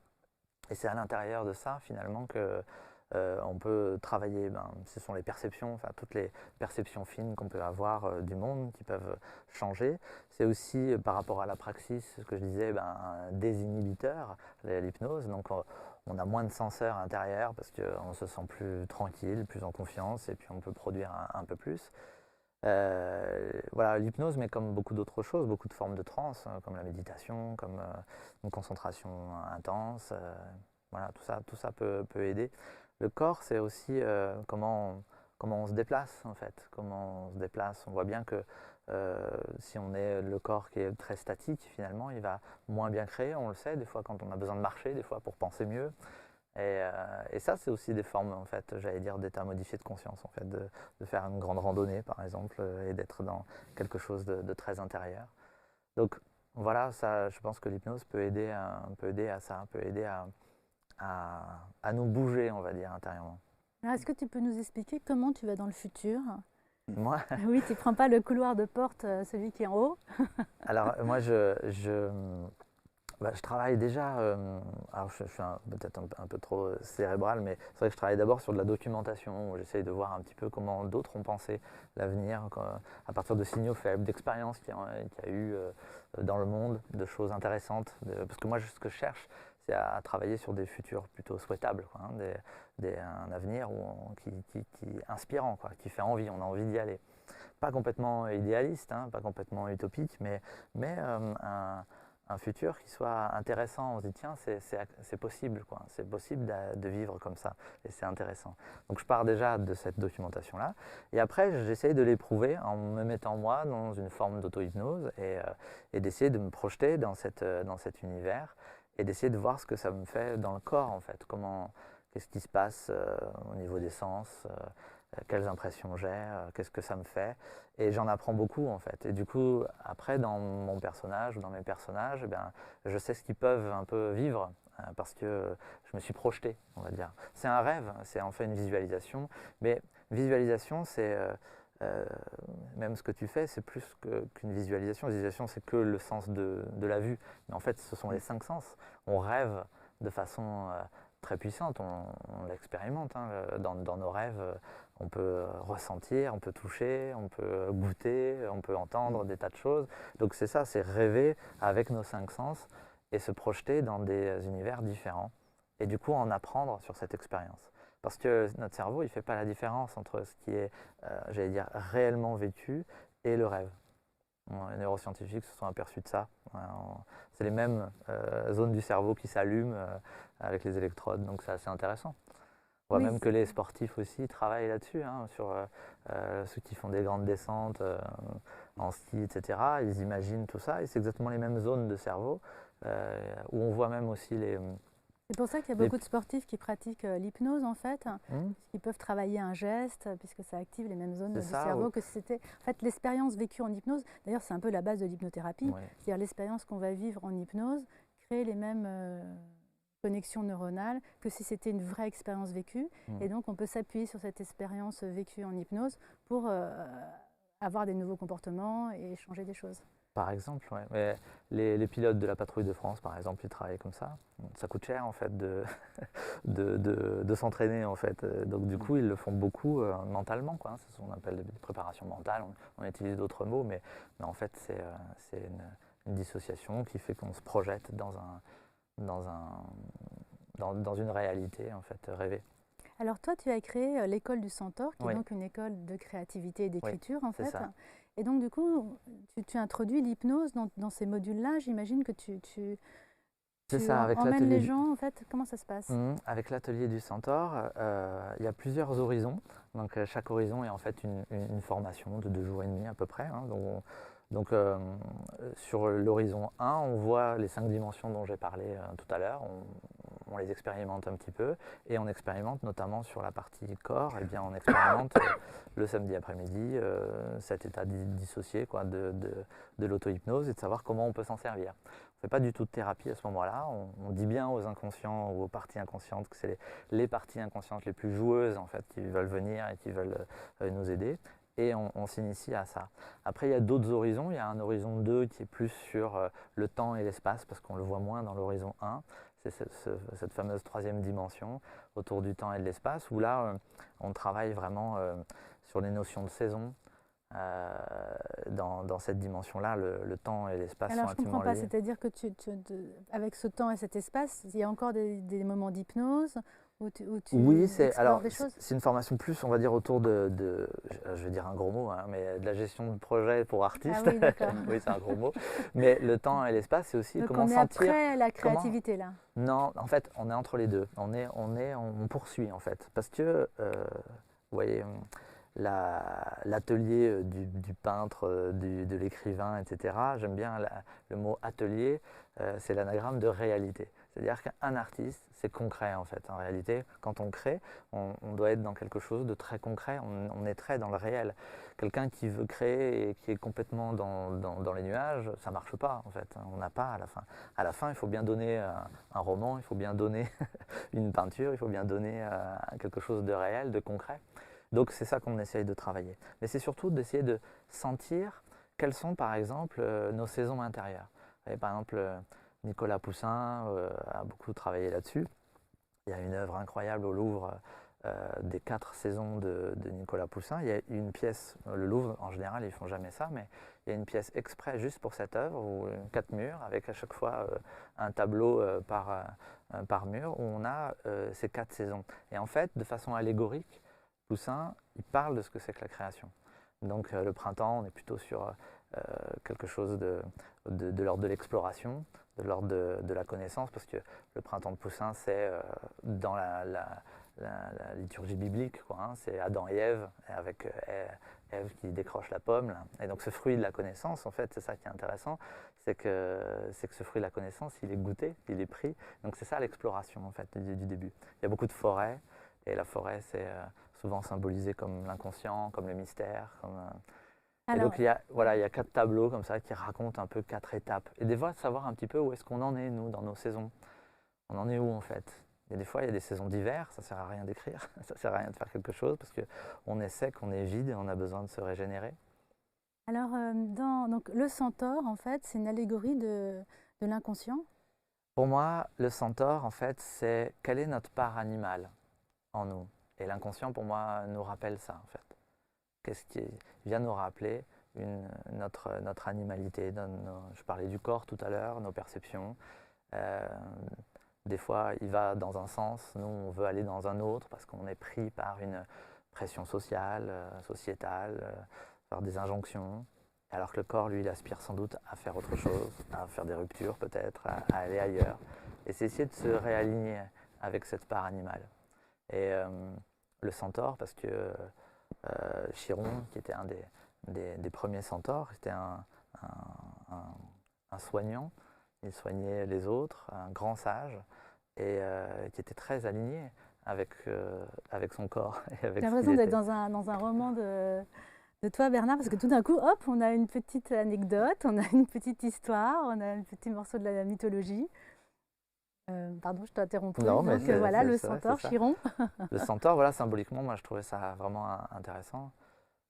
Et c'est à l'intérieur de ça, finalement, que on peut travailler. Ce sont les perceptions, enfin toutes les perceptions fines qu'on peut avoir du monde, qui peuvent changer. C'est aussi, par rapport à la praxis, ce que je disais, un désinhibiteur, l'hypnose. Donc on a moins de senseurs intérieurs parce qu'on se sent plus tranquille, plus en confiance, et puis on peut produire un peu plus. Voilà, l'hypnose, mais comme beaucoup d'autres choses, beaucoup de formes de transe, comme la méditation, comme une concentration intense, voilà, tout ça peut aider. Le corps, c'est aussi comment on se déplace, en fait, comment on se déplace. On voit bien que si on est le corps qui est très statique, finalement, il va moins bien créer, on le sait, des fois quand on a besoin de marcher, des fois pour penser mieux. Et ça, c'est aussi des formes, en fait, j'allais dire, d'état modifié de conscience, en fait, de faire une grande randonnée, par exemple, et d'être dans quelque chose de très intérieur. Donc, voilà, ça, je pense que l'hypnose peut aider à ça, peut aider à nous bouger, on va dire, intérieurement. Est-ce que tu peux nous expliquer comment tu vas dans le futur? Moi, Oui, tu ne prends pas le couloir de porte, celui qui est en haut. alors, moi, je travaille déjà, alors je suis peut-être un peu trop cérébral, mais c'est vrai que je travaille d'abord sur de la documentation, où j'essaye de voir un petit peu comment d'autres ont pensé l'avenir, à partir de signaux faibles, d'expériences qu'il y a eu dans le monde, de choses intéressantes. Parce que moi, ce que je cherche, c'est à travailler sur des futurs plutôt souhaitables, quoi, hein, un avenir qui est inspirant, quoi, qui fait envie, on a envie d'y aller. Pas complètement idéaliste, hein, pas complètement utopique, mais un futur qui soit intéressant. On se dit, tiens, c'est possible, quoi. C'est possible de vivre comme ça, et c'est intéressant. Donc je pars déjà de cette documentation-là, et après j'essaye de l'éprouver en me mettant moi dans une forme d'auto-hypnose, et d'essayer de me projeter dans cet univers, et d'essayer de voir ce que ça me fait dans le corps, en fait. Qu'est-ce qui se passe au niveau des sens, quelles impressions j'ai, qu'est-ce que ça me fait. Et j'en apprends beaucoup, en fait. Et du coup, après, dans mon personnage ou dans mes personnages, je sais ce qu'ils peuvent un peu vivre, parce que je me suis projeté, on va dire. C'est un rêve, c'est en fait une visualisation. Mais visualisation, c'est même ce que tu fais, c'est plus qu'une visualisation. Visualisation, c'est que le sens de la vue. Mais en fait, ce sont les 5 sens. On rêve de façon très puissante, on l'expérimente, hein, dans nos rêves. On peut ressentir, on peut toucher, on peut goûter, on peut entendre des tas de choses. Donc c'est ça, c'est rêver avec nos 5 sens et se projeter dans des univers différents. Et du coup, en apprendre sur cette expérience. Parce que notre cerveau, il ne fait pas la différence entre ce qui est, j'allais dire, réellement vécu et le rêve. Les neuroscientifiques se sont aperçus de ça. C'est les mêmes zones du cerveau qui s'allument avec les électrodes, donc c'est assez intéressant. On voit même que les sportifs aussi travaillent là-dessus, hein, sur ceux qui font des grandes descentes en ski, etc. Ils imaginent tout ça, et c'est exactement les mêmes zones de cerveau, où on voit même aussi les... C'est pour ça qu'il y a beaucoup de sportifs qui pratiquent l'hypnose, en fait, ils peuvent travailler un geste, puisque ça active les mêmes zones du cerveau que si c'était... En fait, l'expérience vécue en hypnose, d'ailleurs c'est un peu la base de l'hypnothérapie, c'est-à-dire l'expérience qu'on va vivre en hypnose crée les mêmes connexions neuronales que si c'était une vraie expérience vécue. Et donc on peut s'appuyer sur cette expérience vécue en hypnose pour avoir des nouveaux comportements et changer des choses. Par exemple, ouais. Mais les pilotes de la patrouille de France, par exemple, ils travaillent comme ça. Ça coûte cher, en fait, de s'entraîner, en fait. Donc, du coup, ils le font beaucoup mentalement, quoi. C'est ce qu'on appelle des préparations mentales. On utilise d'autres mots, mais en fait, c'est une dissociation qui fait qu'on se projette dans une réalité, en fait, rêvée. Alors toi, tu as créé l'école du Centaure, qui est Oui, donc une école de créativité et oui, d'écriture en c'est fait. ça. Et donc du coup, tu introduis l'hypnose dans ces modules-là. J'imagine que C'est tu ça, avec emmènes les l'atelier gens en fait. Comment ça se passe? avec l'atelier du Centaure, il y a plusieurs horizons. Donc chaque horizon est en fait une formation de 2 jours et demi à peu près, hein. Donc, sur l'horizon 1, on voit les 5 dimensions dont j'ai parlé tout à l'heure. On les expérimente un petit peu et on expérimente notamment sur la partie corps. Eh bien, on expérimente le samedi après-midi cet état dissocié quoi, de l'auto-hypnose et de savoir comment on peut s'en servir. On ne fait pas du tout de thérapie à ce moment-là. On dit bien aux inconscients ou aux parties inconscientes que c'est les parties inconscientes les plus joueuses en fait, qui veulent venir et qui veulent nous aider. Et on s'initie à ça. Après, il y a d'autres horizons. Il y a un horizon 2 qui est plus sur le temps et l'espace, parce qu'on le voit moins dans l'horizon 1. C'est cette fameuse troisième dimension autour du temps et de l'espace, où là, on travaille vraiment sur les notions de saison. Dans cette dimension-là, le temps et l'espace sont Alors je comprends intimement pas, liés. c'est-à-dire que avec ce temps et cet espace, il y a encore des moments d'hypnose où Oui, tu explores des choses? c'est une formation plus, on va dire, autour je vais dire un gros mot, hein, mais de la gestion de projet pour Ah artistes. oui, d'accord. Oui, c'est un gros mot. Mais le temps et l'espace, c'est aussi Donc comment on est sentir. après la Comment. créativité là. Non, en fait, on est entre les deux. On poursuit, en fait. Parce que, vous voyez, l'atelier du peintre, de l'écrivain, etc., j'aime bien le mot atelier, c'est l'anagramme de réalité. C'est-à-dire qu'un artiste, c'est concret en fait. En réalité, quand on crée, on doit être dans quelque chose de très concret, on est très dans le réel. Quelqu'un qui veut créer et qui est complètement dans les nuages, ça ne marche pas en fait. On n'a pas à la fin. À la fin, il faut bien donner un roman, il faut bien donner une peinture, il faut bien donner quelque chose de réel, de concret. Donc c'est ça qu'on essaye de travailler. Mais c'est surtout d'essayer de sentir quelles sont par exemple nos saisons intérieures. Et par exemple, Nicolas Poussin a beaucoup travaillé là-dessus. Il y a une œuvre incroyable au Louvre des 4 saisons de Nicolas Poussin. Il y a une pièce, le Louvre en général ils ne font jamais ça, mais il y a une pièce exprès juste pour cette œuvre, où 4 murs, avec à chaque fois un tableau par mur, où on a ces 4 saisons. Et en fait, de façon allégorique, Poussin, il parle de ce que c'est que la création. Donc le printemps, on est plutôt sur quelque chose de l'ordre de l'exploration, de l'ordre de la connaissance, parce que le printemps de Poussin, c'est dans la liturgie biblique, quoi, hein, c'est Adam et Ève, avec Ève qui décroche la pomme. Là. Et donc ce fruit de la connaissance, en fait, c'est ça qui est intéressant, c'est que ce fruit de la connaissance, il est goûté, il est pris. Donc c'est ça l'exploration, en fait, du début. Il y a beaucoup de forêts, et la forêt, c'est souvent symbolisé comme l'inconscient, comme le mystère. Et Alors, donc, voilà, il y a 4 tableaux comme ça qui racontent un peu 4 étapes. Et des fois, savoir un petit peu où est-ce qu'on en est, nous, dans nos saisons. On en est où, en fait? Et des fois, il y a des saisons d'hiver, ça ne sert à rien d'écrire, ça ne sert à rien de faire quelque chose, parce qu'on est sec, on est vide et on a besoin de se régénérer. alors donc, le centaure, en fait, c'est une allégorie de l'inconscient. Pour moi, le centaure, en fait, c'est quelle est notre part animale en nous. Et l'inconscient, pour moi, nous rappelle ça, en fait. Qu'est-ce qui vient nous rappeler notre animalité. Je parlais du corps tout à l'heure, nos perceptions. Euh, des fois, il va dans un sens, nous, on veut aller dans un autre parce qu'on est pris par une pression sociale, sociétale, par des injonctions. Alors que le corps, lui, il aspire sans doute à faire autre chose, à faire des ruptures peut-être, à aller ailleurs. Et c'est essayer de se réaligner avec cette part animale. Et le centaure, parce que Chiron, qui était un des premiers centaures, était un soignant. Il soignait les autres, un grand sage, et qui était très aligné avec son corps et J'ai avec ce qu'il l'impression d'être était. dans un roman de toi, Bernard, parce que tout d'un coup, hop, on a une petite anecdote, on a une petite histoire, on a un petit morceau de la mythologie. Pardon, je t'ai interrompu. Non, mais Donc voilà, le c'est vrai, centaure, c'est ça. Chiron. Le centaure, voilà, symboliquement, moi, je trouvais ça vraiment intéressant.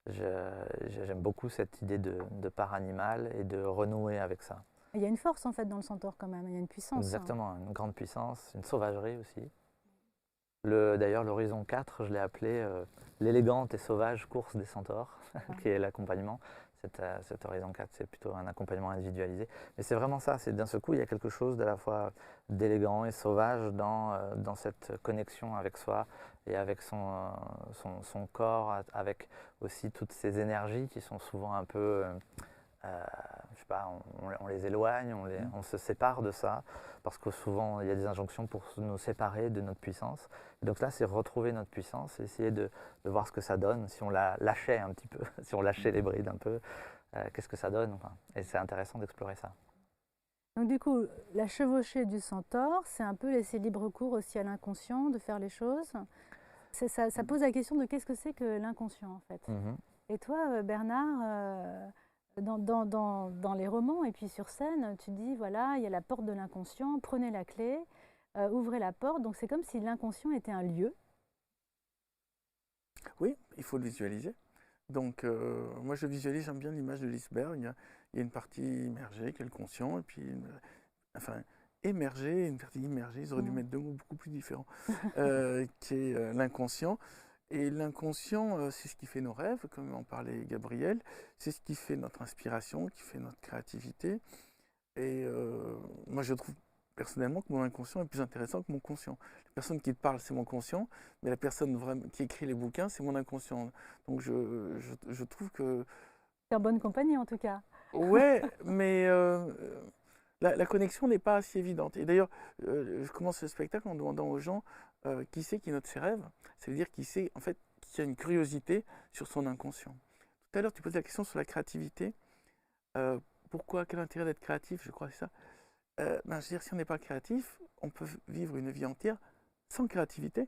J'aime beaucoup cette idée de part animale et de renouer avec ça. Il y a une force, en fait, dans le centaure, quand même. Il y a une puissance. Exactement, une grande puissance, une sauvagerie aussi. D'ailleurs, l'horizon 4, je l'ai appelé l'élégante et sauvage course des centaures, qui est l'accompagnement. Cet horizon 4, c'est plutôt un accompagnement individualisé. Mais c'est vraiment ça, c'est d'un seul coup, il y a quelque chose d'à la fois d'élégant et sauvage dans cette connexion avec soi et avec son corps, avec aussi toutes ces énergies qui sont souvent un peu je sais pas, on les éloigne, on se sépare de ça, parce que souvent il y a des injonctions pour nous séparer de notre puissance. Et donc là, c'est retrouver notre puissance, essayer de voir ce que ça donne, si on la lâchait un petit peu, si on lâchait les brides un peu, qu'est-ce que ça donne, enfin. Et c'est intéressant d'explorer ça. Donc du coup, la chevauchée du centaure, c'est un peu laisser libre cours aussi à l'inconscient de faire les choses. Ça pose la question de qu'est-ce que c'est que l'inconscient en fait. Mhm. Et toi, Bernard, dans les romans et puis sur scène, tu dis, voilà, il y a la porte de l'inconscient, prenez la clé, ouvrez la porte. Donc c'est comme si l'inconscient était un lieu. Oui, il faut le visualiser. Donc, moi, je visualise, j'aime bien l'image de l'iceberg. Il y a une partie immergée qui est le conscient, et puis, enfin, émergée, une partie immergée, ils auraient dû mettre deux mots beaucoup plus différents, qui est l'inconscient. Et l'inconscient, c'est ce qui fait nos rêves, comme en parlait Gabriel, c'est ce qui fait notre inspiration, qui fait notre créativité. Et moi, je trouve personnellement que mon inconscient est plus intéressant que mon conscient. La personne qui te parle, c'est mon conscient, mais la personne vraiment qui écrit les bouquins, c'est mon inconscient. Donc je trouve que... C'est en bonne compagnie en tout cas. Ouais, mais la connexion n'est pas assez évidente. Et d'ailleurs, je commence le spectacle en demandant aux gens qui c'est qui note ses rêves. C'est-à-dire qui c'est, en fait, qui a une curiosité sur son inconscient. Tout à l'heure, tu posais la question sur la créativité. Pourquoi, quel intérêt d'être créatif, je crois, c'est ça. Je veux dire, si on n'est pas créatif, on peut vivre une vie entière sans créativité.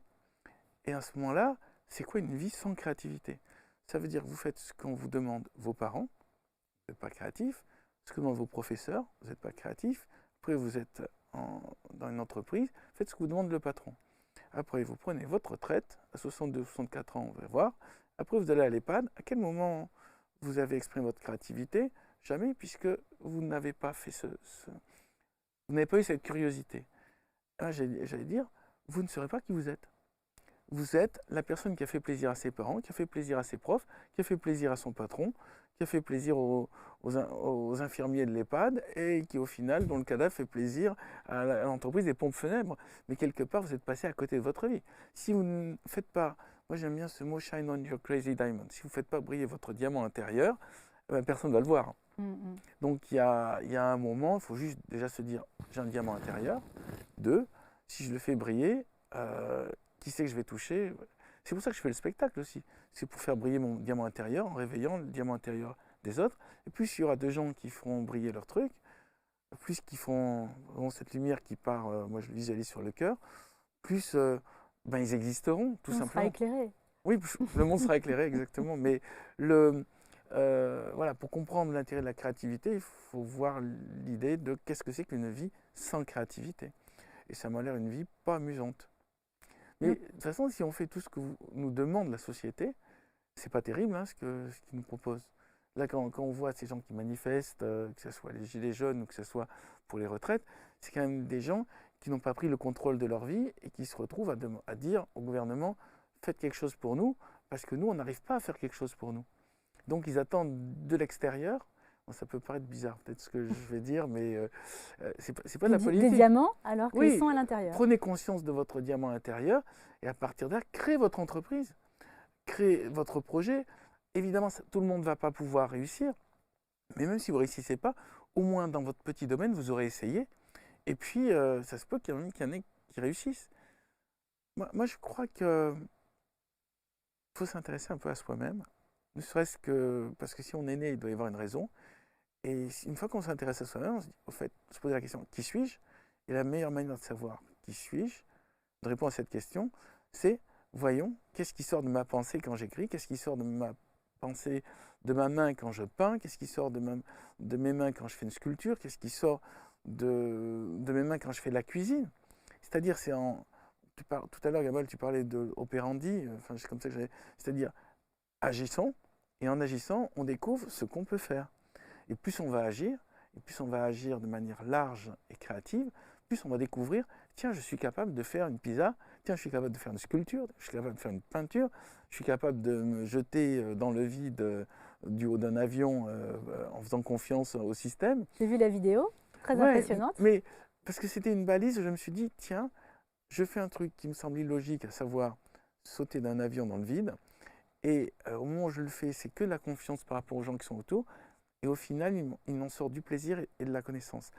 Et à ce moment-là, c'est quoi une vie sans créativité? Ça veut dire que vous faites ce qu'on vous demande vos parents, vous n'êtes pas créatif, ce que demandent vos professeurs, vous n'êtes pas créatif. Après, vous êtes dans une entreprise, faites ce que vous demande le patron. Après, vous prenez votre retraite, à 62 64 ans, on va voir. Après, vous allez à l'EHPAD. À quel moment vous avez exprimé votre créativité? Jamais, puisque vous n'avez pas fait vous n'avez pas eu cette curiosité. J'allais dire, vous ne saurez pas qui vous êtes. Vous êtes la personne qui a fait plaisir à ses parents, qui a fait plaisir à ses profs, qui a fait plaisir à son patron, qui a fait plaisir aux infirmiers de l'EHPAD et qui, au final, dont le cadavre fait plaisir à l'entreprise des pompes funèbres. Mais quelque part, vous êtes passé à côté de votre vie. Si vous ne faites pas, moi j'aime bien ce mot shine on your crazy diamond, si vous ne faites pas briller votre diamant intérieur, personne ne va le voir. Donc il y a un moment, il faut juste déjà se dire, j'ai un diamant intérieur. Deux, si je le fais briller, qui c'est que je vais toucher? C'est pour ça que je fais le spectacle aussi. C'est pour faire briller mon diamant intérieur en réveillant le diamant intérieur des autres. Et plus il y aura de gens qui feront briller leur truc, plus qu'ils font cette lumière qui part, moi je le visualise sur le cœur, plus ils existeront, tout simplement. On sera éclairé. Oui, le monde sera éclairé, exactement. Mais voilà, pour comprendre l'intérêt de la créativité, il faut voir l'idée de qu'est-ce que c'est qu'une vie sans créativité. Et ça m'a l'air une vie pas amusante. Mais de toute façon, si on fait tout ce que nous demande la société, c'est pas terrible hein, ce qu'ils nous proposent. Là, quand on voit ces gens qui manifestent, que ce soit les gilets jaunes ou que ce soit pour les retraites, c'est quand même des gens qui n'ont pas pris le contrôle de leur vie et qui se retrouvent à dire au gouvernement faites quelque chose pour nous, parce que nous, on n'arrive pas à faire quelque chose pour nous. Donc, ils attendent de l'extérieur. Bon, ça peut paraître bizarre, peut-être ce que je vais dire, mais c'est pas de la politique. Des diamants, alors qu'ils Oui, sont à l'intérieur. Prenez conscience de votre diamant intérieur et à partir de là, créez votre entreprise, créez votre projet. Évidemment, tout le monde ne va pas pouvoir réussir, mais même si vous ne réussissez pas, au moins dans votre petit domaine, vous aurez essayé. Et puis, ça se peut qu'il y en ait qui réussissent. Moi, je crois qu'il faut s'intéresser un peu à soi-même, ne serait-ce que parce que si on est né, il doit y avoir une raison. Et une fois qu'on s'intéresse à soi-même, on se dit, au fait, se poser la question, qui suis-je? Et la meilleure manière de savoir qui suis-je, de répondre à cette question, c'est, voyons, qu'est-ce qui sort de ma pensée quand j'écris? Qu'est-ce qui sort de ma pensée, de ma main quand je peins? Qu'est-ce qui sort de mes mains quand je fais une sculpture? Qu'est-ce qui sort de mes mains quand je fais de la cuisine? C'est-à-dire, tout à l'heure, Gabriel, tu parlais de opérandi, enfin, c'est comme ça que c'est-à-dire, agissons, et en agissant, on découvre ce qu'on peut faire. Et plus on va agir, et plus on va agir de manière large et créative, plus on va découvrir, tiens, je suis capable de faire une pizza tiens, je suis capable de faire une sculpture, je suis capable de faire une peinture, je suis capable de me jeter dans le vide du haut d'un avion en faisant confiance au système. J'ai vu la vidéo, très Ouais, impressionnante. mais parce que c'était une balise, je me suis dit, tiens, je fais un truc qui me semble illogique, à savoir sauter d'un avion dans le vide. Et au moment où je le fais, c'est que de la confiance par rapport aux gens qui sont autour. Et au final, il en sort du plaisir et de la connaissance.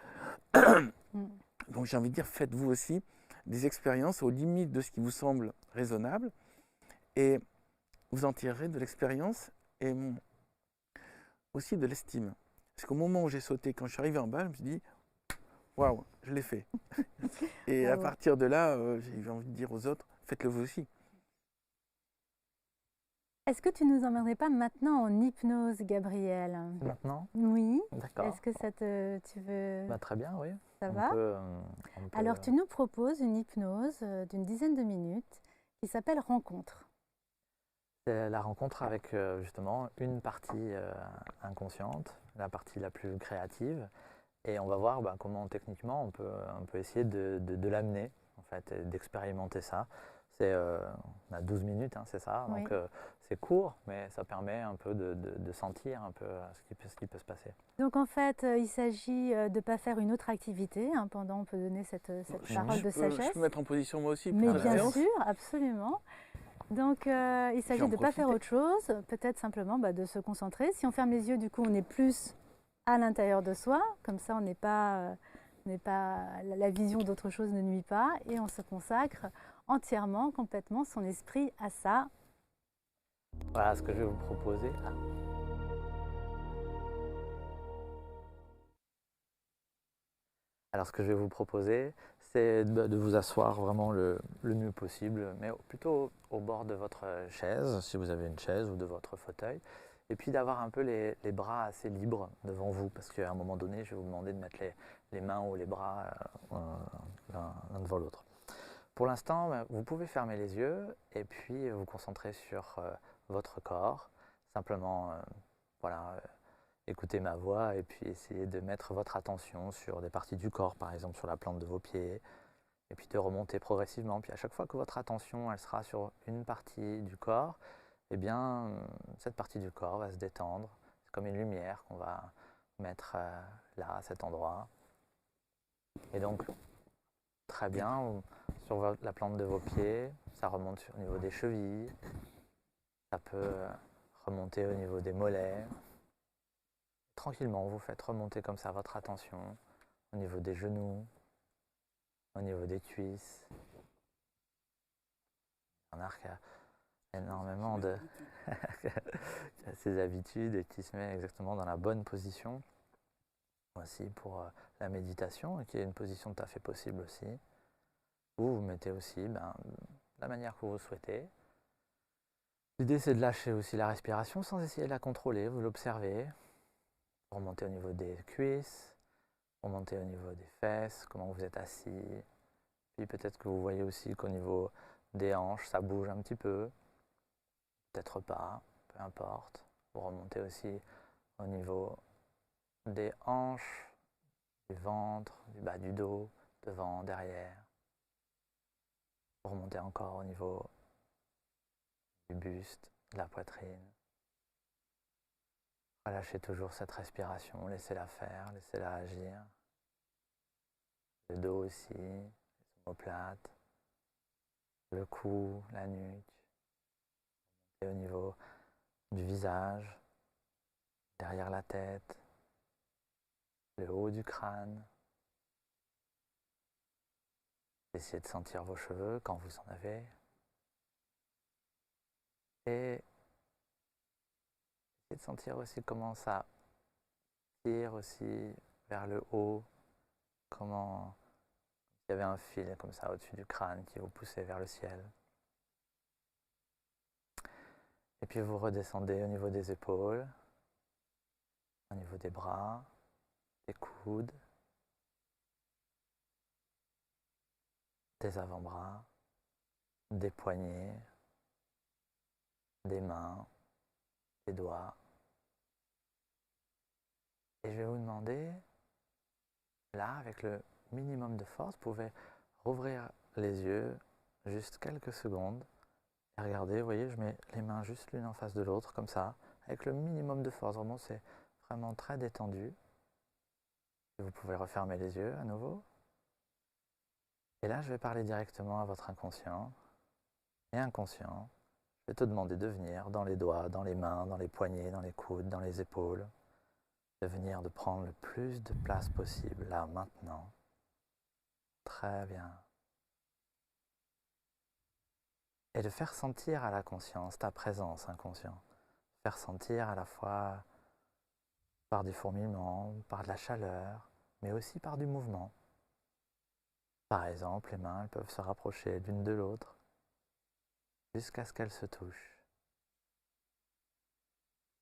Donc j'ai envie de dire, faites-vous aussi des expériences aux limites de ce qui vous semble raisonnable. Et vous en tirerez de l'expérience et aussi de l'estime. Parce qu'au moment où j'ai sauté, quand je suis arrivé en bas, je me suis dit, waouh, je l'ai fait. Et à partir de là, j'ai envie de dire aux autres, faites-le vous aussi. Est-ce que tu nous emmènerais pas maintenant en hypnose, Gabriel? Maintenant? Oui. D'accord. Est-ce que tu veux... Très bien, oui. Ça va? On peut... Alors, tu nous proposes une hypnose d'une dizaine de minutes qui s'appelle Rencontre. C'est la rencontre avec justement une partie inconsciente, la partie la plus créative. Et on va voir comment techniquement on peut essayer de l'amener, en fait, et d'expérimenter ça. On a 12 minutes, hein, c'est ça. Oui. Donc c'est court, mais ça permet un peu de sentir un peu ce qui peut se passer. Donc en fait, il s'agit de ne pas faire une autre activité. Hein, pendant, on peut donner cette parole de sagesse. Je peux mettre en position moi aussi. Mais bien sûr, absolument. Donc il s'agit de ne pas faire autre chose, peut-être simplement de se concentrer. Si on ferme les yeux, du coup, on est plus à l'intérieur de soi. Comme ça, on n'est pas, la vision d'autre chose ne nuit pas. Et on se consacre entièrement, complètement, son esprit à ça. Voilà ce que je vais vous proposer. Alors ce que je vais vous proposer, c'est de vous asseoir vraiment le mieux possible, mais plutôt au bord de votre chaise, si vous avez une chaise, ou de votre fauteuil, et puis d'avoir un peu les bras assez libres devant vous, parce qu'à un moment donné, je vais vous demander de mettre les mains ou les bras l'un devant l'autre. Pour l'instant, vous pouvez fermer les yeux et puis vous concentrer sur votre corps, simplement écouter ma voix et puis essayer de mettre votre attention sur des parties du corps, par exemple sur la plante de vos pieds, et puis de remonter progressivement. Puis à chaque fois que votre attention elle sera sur une partie du corps, eh bien cette partie du corps va se détendre. C'est comme une lumière qu'on va mettre là, à cet endroit. Et donc, très bien, sur la plante de vos pieds, ça remonte au niveau des chevilles, ça peut remonter au niveau des mollets. Tranquillement, vous faites remonter comme ça votre attention au niveau des genoux, au niveau des cuisses. Bernard qui a énormément de qui a ses habitudes et qui se met exactement dans la bonne position. Aussi pour la méditation, qui est une position tout à fait possible aussi. Vous vous mettez aussi de la manière que vous souhaitez. L'idée c'est de lâcher aussi la respiration sans essayer de la contrôler, vous l'observez. Remontez au niveau des cuisses, remontez au niveau des fesses, comment vous êtes assis. Puis peut-être que vous voyez aussi qu'au niveau des hanches, ça bouge un petit peu. Peut-être pas, peu importe. Vous remontez aussi au niveau des hanches, du ventre, du bas du dos, devant, derrière. Vous remontez encore au niveau du buste, de la poitrine. Relâchez toujours cette respiration, laissez-la faire, laissez-la agir. Le dos aussi, les omoplates, le cou, la nuque. Et au niveau du visage, derrière la tête, le haut du crâne. Essayez de sentir vos cheveux quand vous en avez. Et essayez de sentir aussi comment ça tire aussi vers le haut, comment il y avait un fil comme ça au-dessus du crâne qui vous poussait vers le ciel. Et puis vous redescendez au niveau des épaules, au niveau des bras, des coudes, des avant-bras, des poignets, des mains, des doigts. Et je vais vous demander, là, avec le minimum de force, vous pouvez rouvrir les yeux juste quelques secondes et regardez, vous voyez, je mets les mains juste l'une en face de l'autre, comme ça, avec le minimum de force. Vraiment, c'est vraiment très détendu. Et vous pouvez refermer les yeux à nouveau. Et là, je vais parler directement à votre inconscient et inconscient. Je vais te demander de venir dans les doigts, dans les mains, dans les poignets, dans les coudes, dans les épaules. De venir, de prendre le plus de place possible, là, maintenant. Très bien. Et de faire sentir à la conscience ta présence inconscient. Faire sentir à la fois par des fourmillements, par de la chaleur, mais aussi par du mouvement. Par exemple, les mains elles peuvent se rapprocher l'une de l'autre jusqu'à ce qu'elles se touchent.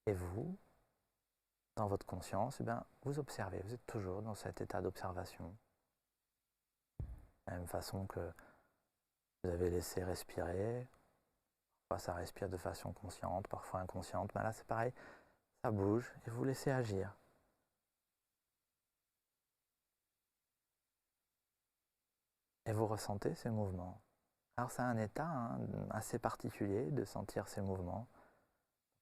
Et vous, dans votre conscience, eh bien, vous observez, vous êtes toujours dans cet état d'observation. De la même façon que vous avez laissé respirer, parfois ça respire de façon consciente, parfois inconsciente, mais là c'est pareil, ça bouge et vous laissez agir. Et vous ressentez ces mouvements. Alors c'est un état assez particulier de sentir ces mouvements.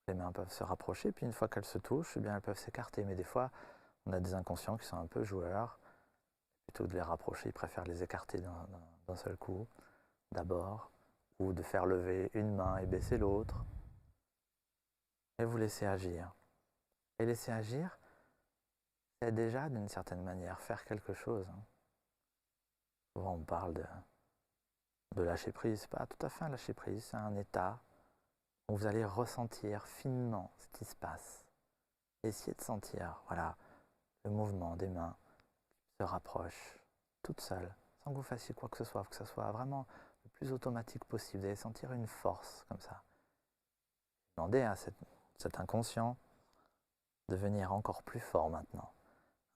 Les mains peuvent se rapprocher, puis une fois qu'elles se touchent, eh bien, elles peuvent s'écarter. Mais des fois, on a des inconscients qui sont un peu joueurs. Plutôt que de les rapprocher, ils préfèrent les écarter d'un seul coup, d'abord, ou de faire lever une main et baisser l'autre. Et vous laissez agir. Et laisser agir, c'est déjà d'une certaine manière faire quelque chose. Souvent on parle de lâcher prise, c'est pas tout à fait un lâcher prise, c'est un état où vous allez ressentir finement ce qui se passe. Essayez de sentir, voilà, le mouvement des mains qui se rapprochent toutes seules, sans que vous fassiez quoi que ce soit vraiment le plus automatique possible. Vous allez sentir une force comme ça. Demandez à cet inconscient de devenir encore plus fort maintenant.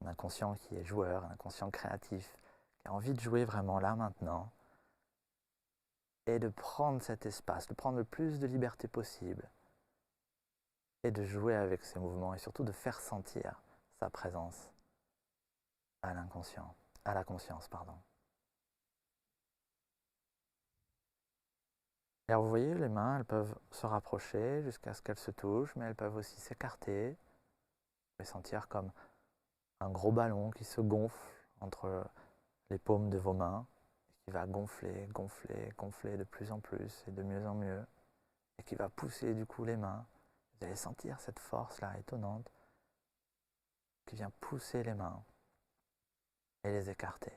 Un inconscient qui est joueur, un inconscient créatif, qui a envie de jouer vraiment là maintenant. Et de prendre cet espace, de prendre le plus de liberté possible. Et de jouer avec ses mouvements et surtout de faire sentir sa présence à l'inconscient, à la conscience, pardon. Et alors vous voyez, les mains, elles peuvent se rapprocher jusqu'à ce qu'elles se touchent, mais elles peuvent aussi s'écarter. Vous pouvez sentir comme un gros ballon qui se gonfle entre les paumes de vos mains et qui va gonfler, gonfler, gonfler de plus en plus et de mieux en mieux et qui va pousser du coup les mains. Vous allez sentir cette force-là étonnante qui vient pousser les mains et les écarter.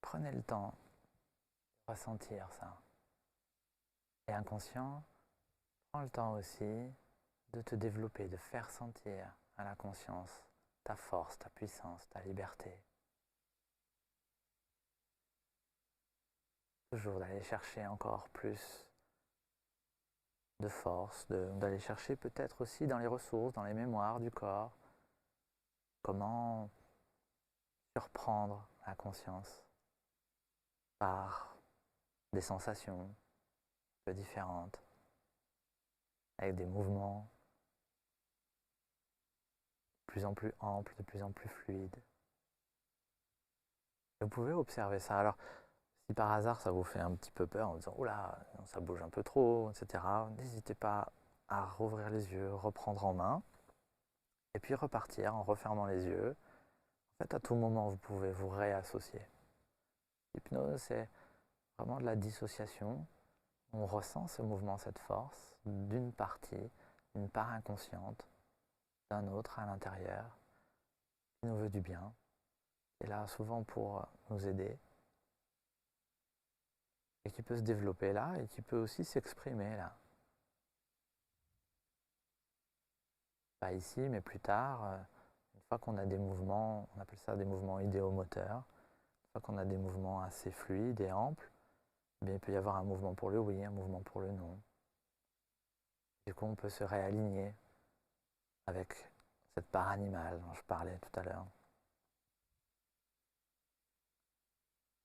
Prenez le temps de ressentir ça. Et inconscient, prends le temps aussi de te développer, de faire sentir à la conscience ta force, ta puissance, ta liberté. Toujours d'aller chercher encore plus de force, d'aller chercher peut-être aussi dans les ressources, dans les mémoires du corps, comment surprendre la conscience par des sensations un peu différentes, avec des mouvements de plus en plus amples, de plus en plus fluides. Et vous pouvez observer ça. Alors, si par hasard ça vous fait un petit peu peur en disant « Oula, ça bouge un peu trop », etc., n'hésitez pas à rouvrir les yeux, reprendre en main, et puis repartir en refermant les yeux. En fait, à tout moment, vous pouvez vous réassocier. L'hypnose, c'est vraiment de la dissociation. On ressent ce mouvement, cette force, d'une partie, une part inconsciente, d'un autre à l'intérieur, qui nous veut du bien, qui est là souvent pour nous aider, et qui peut se développer là, et qui peut aussi s'exprimer là. Pas ici, mais plus tard, une fois qu'on a des mouvements, on appelle ça des mouvements idéomoteurs, une fois qu'on a des mouvements assez fluides et amples, eh bien, il peut y avoir un mouvement pour le oui, un mouvement pour le non. Du coup, on peut se réaligner avec cette part animale dont je parlais tout à l'heure.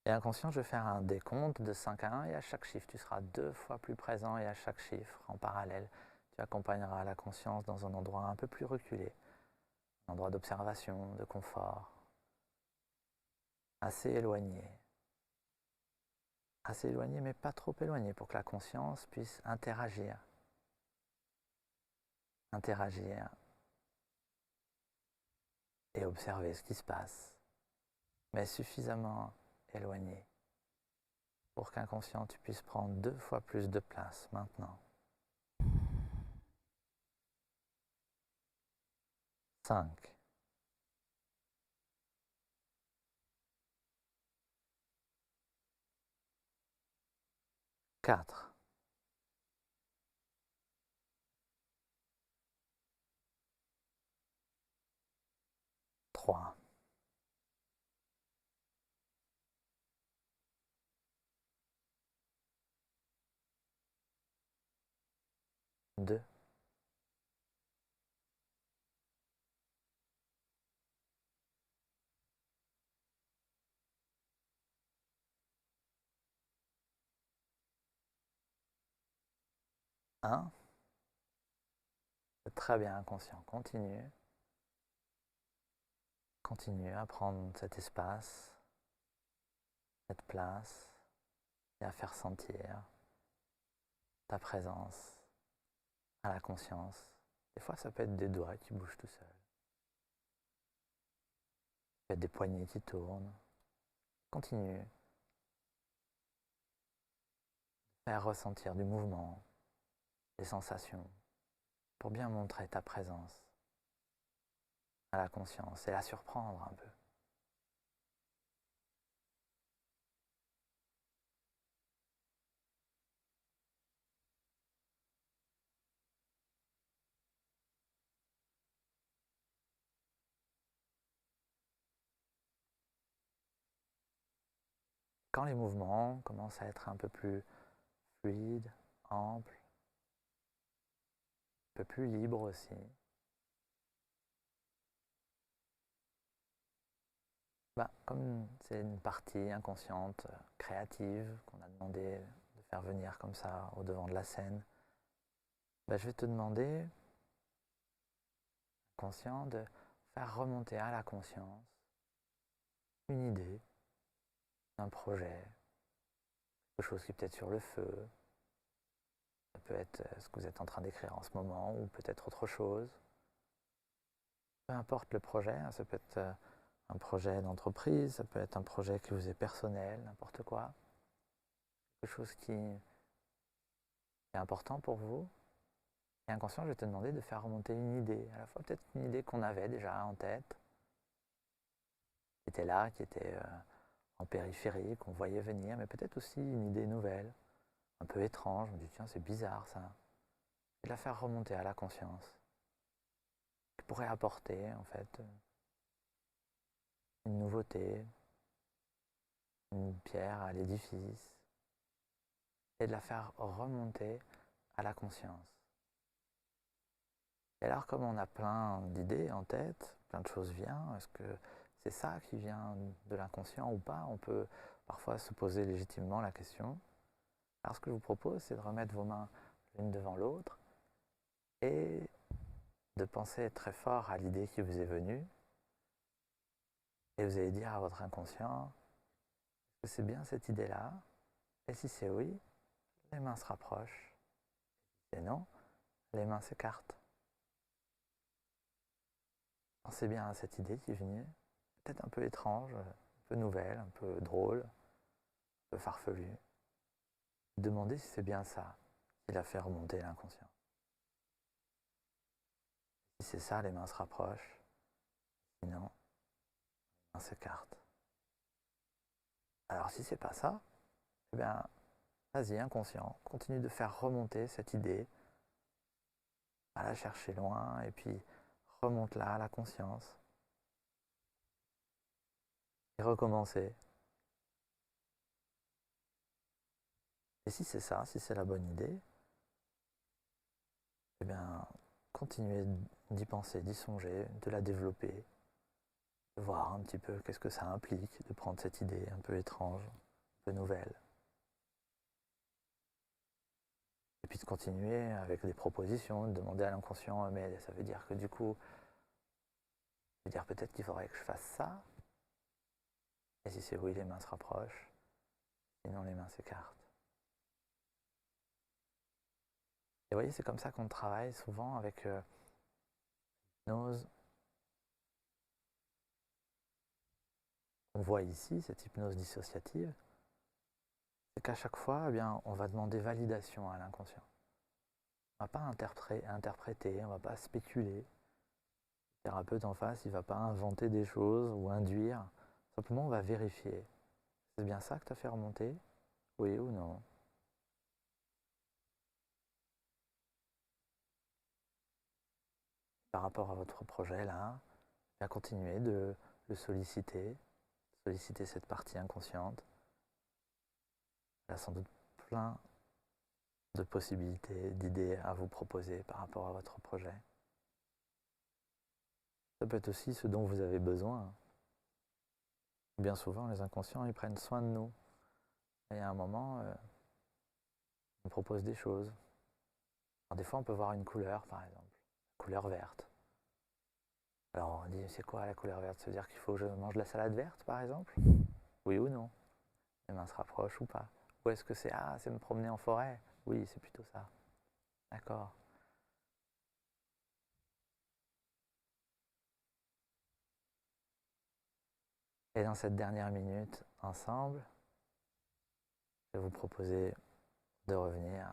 Et inconscient, je vais faire un décompte de 5 à 1 et à chaque chiffre, tu seras 2 fois plus présent et à chaque chiffre, en parallèle, tu accompagneras la conscience dans un endroit un peu plus reculé, un endroit d'observation, de confort, assez éloigné mais pas trop éloigné pour que la conscience puisse interagir et observer ce qui se passe, mais suffisamment éloigné pour qu'inconscient tu puisses prendre 2 fois plus de place maintenant. 5. 4. 3. 2. 1. C'est très bien, inconscient. Continue. Continue à prendre cet espace, cette place, et à faire sentir ta présence à la conscience. Des fois, ça peut être des doigts qui bougent tout seuls. Ça peut être des poignets qui tournent. Continue. Faire ressentir du mouvement, des sensations, pour bien montrer ta présence à la conscience et la surprendre un peu. Quand les mouvements commencent à être un peu plus fluides, amples, un peu plus libres aussi, comme c'est une partie inconsciente, créative, qu'on a demandé de faire venir comme ça au devant de la scène, je vais te demander, conscient, de faire remonter à la conscience une idée, un projet, quelque chose qui est peut-être sur le feu. Ça peut être ce que vous êtes en train d'écrire en ce moment ou peut-être autre chose. Peu importe le projet, ça peut être un projet d'entreprise, ça peut être un projet qui vous est personnel, n'importe quoi. Quelque chose qui est important pour vous. Et inconscient, je vais te demander de faire remonter une idée, à la fois peut-être une idée qu'on avait déjà en tête, qui était là, qui était en périphérie, qu'on voyait venir, mais peut-être aussi une idée nouvelle, un peu étrange. On me dit tiens, c'est bizarre ça. Et de la faire remonter à la conscience, qui pourrait apporter en fait une nouveauté, une pierre à l'édifice, et de la faire remonter à la conscience. Et alors, comme on a plein d'idées en tête, plein de choses viennent, est-ce que c'est ça qui vient de l'inconscient ou pas? On peut parfois se poser légitimement la question. Alors, ce que je vous propose, c'est de remettre vos mains l'une devant l'autre et de penser très fort à l'idée qui vous est venue. Et vous allez dire à votre inconscient, est-ce que c'est bien cette idée-là? Et si c'est oui, les mains se rapprochent. Et non, les mains s'écartent. Pensez bien à cette idée qui est venue, peut-être un peu étrange, un peu nouvelle, un peu drôle, un peu farfelue. Demandez si c'est bien ça qui l'a fait remonter l'inconscient. Si c'est ça, les mains se rapprochent. Sinon, les mains s'écartent. Alors si c'est pas ça, eh bien, vas-y, inconscient, continue de faire remonter cette idée, à la chercher loin, et puis remonte-la à la conscience. Et recommencer. Et si c'est ça, si c'est la bonne idée, eh bien, continuez d'y penser, d'y songer, de la développer, de voir un petit peu qu'est-ce que ça implique de prendre cette idée un peu étrange, un peu nouvelle. Et puis de continuer avec des propositions, de demander à l'inconscient, mais ça veut dire que du coup, Je vais dire peut-être qu'il faudrait que je fasse ça. Et si c'est oui, les mains se rapprochent. Sinon, les mains s'écartent. Et vous voyez, c'est comme ça qu'on travaille souvent avec l'hypnose. On voit ici, cette hypnose dissociative, c'est qu'à chaque fois, eh bien, on va demander validation à l'inconscient. On ne va pas interpréter, on ne va pas spéculer. Le thérapeute en face, il ne va pas inventer des choses ou induire. Simplement, on va vérifier. C'est bien ça que tu as fait remonter? Oui ou non? Par rapport à votre projet, là, bien continuer de le solliciter cette partie inconsciente. Elle a sans doute plein de possibilités, d'idées à vous proposer par rapport à votre projet. Ça peut être aussi ce dont vous avez besoin. Bien souvent, les inconscients, ils prennent soin de nous. Et à un moment, on propose des choses. Alors, des fois, on peut voir une couleur, par exemple, la couleur verte. Alors, on dit, c'est quoi la couleur verte? Ça veut dire qu'il faut que je mange de la salade verte, par exemple? Oui ou non? Les mains se rapprochent ou pas? Ou est-ce que c'est, ah, c'est me promener en forêt? Oui, c'est plutôt ça. D'accord. Et dans cette dernière minute, ensemble, je vais vous proposer de revenir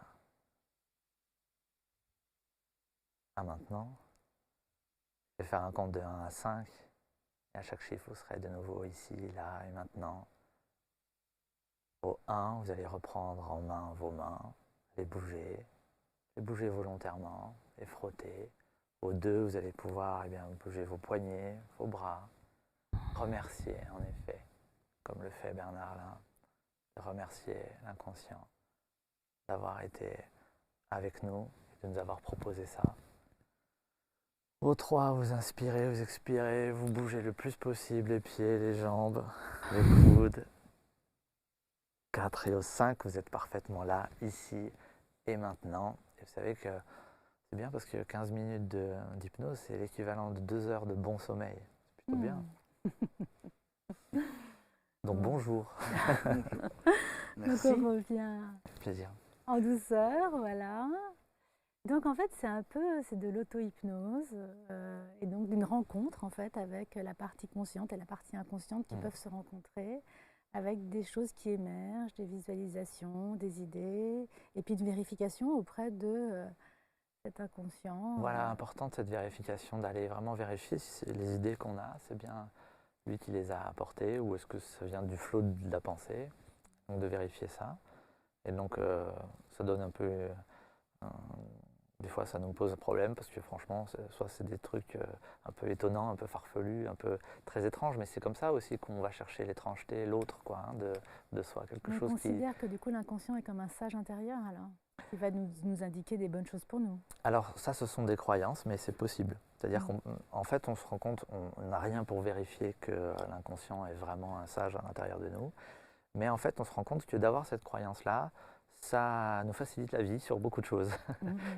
à maintenant. Je vais faire un compte de 1 à 5. Et à chaque chiffre, vous serez de nouveau ici, là et maintenant. Au 1, vous allez reprendre en main vos mains, les bouger volontairement, les frotter. Au 2, vous allez pouvoir bouger vos poignets, vos bras. Remercier, en effet, comme le fait Bernard Lin, de remercier l'inconscient d'avoir été avec nous et de nous avoir proposé ça. Au 3, vous inspirez, vous expirez, vous bougez le plus possible les pieds, les jambes, les coudes. 4 et au 5, vous êtes parfaitement là, ici et maintenant. Et vous savez que c'est bien parce que 15 minutes d'hypnose, c'est l'équivalent de 2 heures de bon sommeil. C'est plutôt bien. Donc bonjour. Donc on revient Plaisir. en douceur, voilà. Donc en fait c'est de l'auto-hypnose et donc d'une rencontre en fait avec la partie consciente et la partie inconsciente qui peuvent se rencontrer avec des choses qui émergent, des visualisations, des idées et puis de vérification auprès de cet inconscient. Voilà, importante cette vérification, d'aller vraiment vérifier si les idées qu'on a, c'est bien lui qui les a apportées ou est-ce que ça vient du flot de la pensée. Donc de vérifier ça. Et donc ça donne un peu... des fois ça nous pose un problème parce que franchement, soit c'est des trucs un peu étonnants, un peu farfelus, un peu très étranges, mais c'est comme ça aussi qu'on va chercher l'étrangeté, l'autre quoi, hein, de soi, quelque chose qui... On considère que du coup l'inconscient est comme un sage intérieur alors, qui va nous indiquer des bonnes choses pour nous. Alors ça, ce sont des croyances, mais c'est possible. C'est-à-dire qu'en fait, on se rend compte, on n'a rien pour vérifier que l'inconscient est vraiment un sage à l'intérieur de nous, mais en fait, on se rend compte que d'avoir cette croyance-là, ça nous facilite la vie sur beaucoup de choses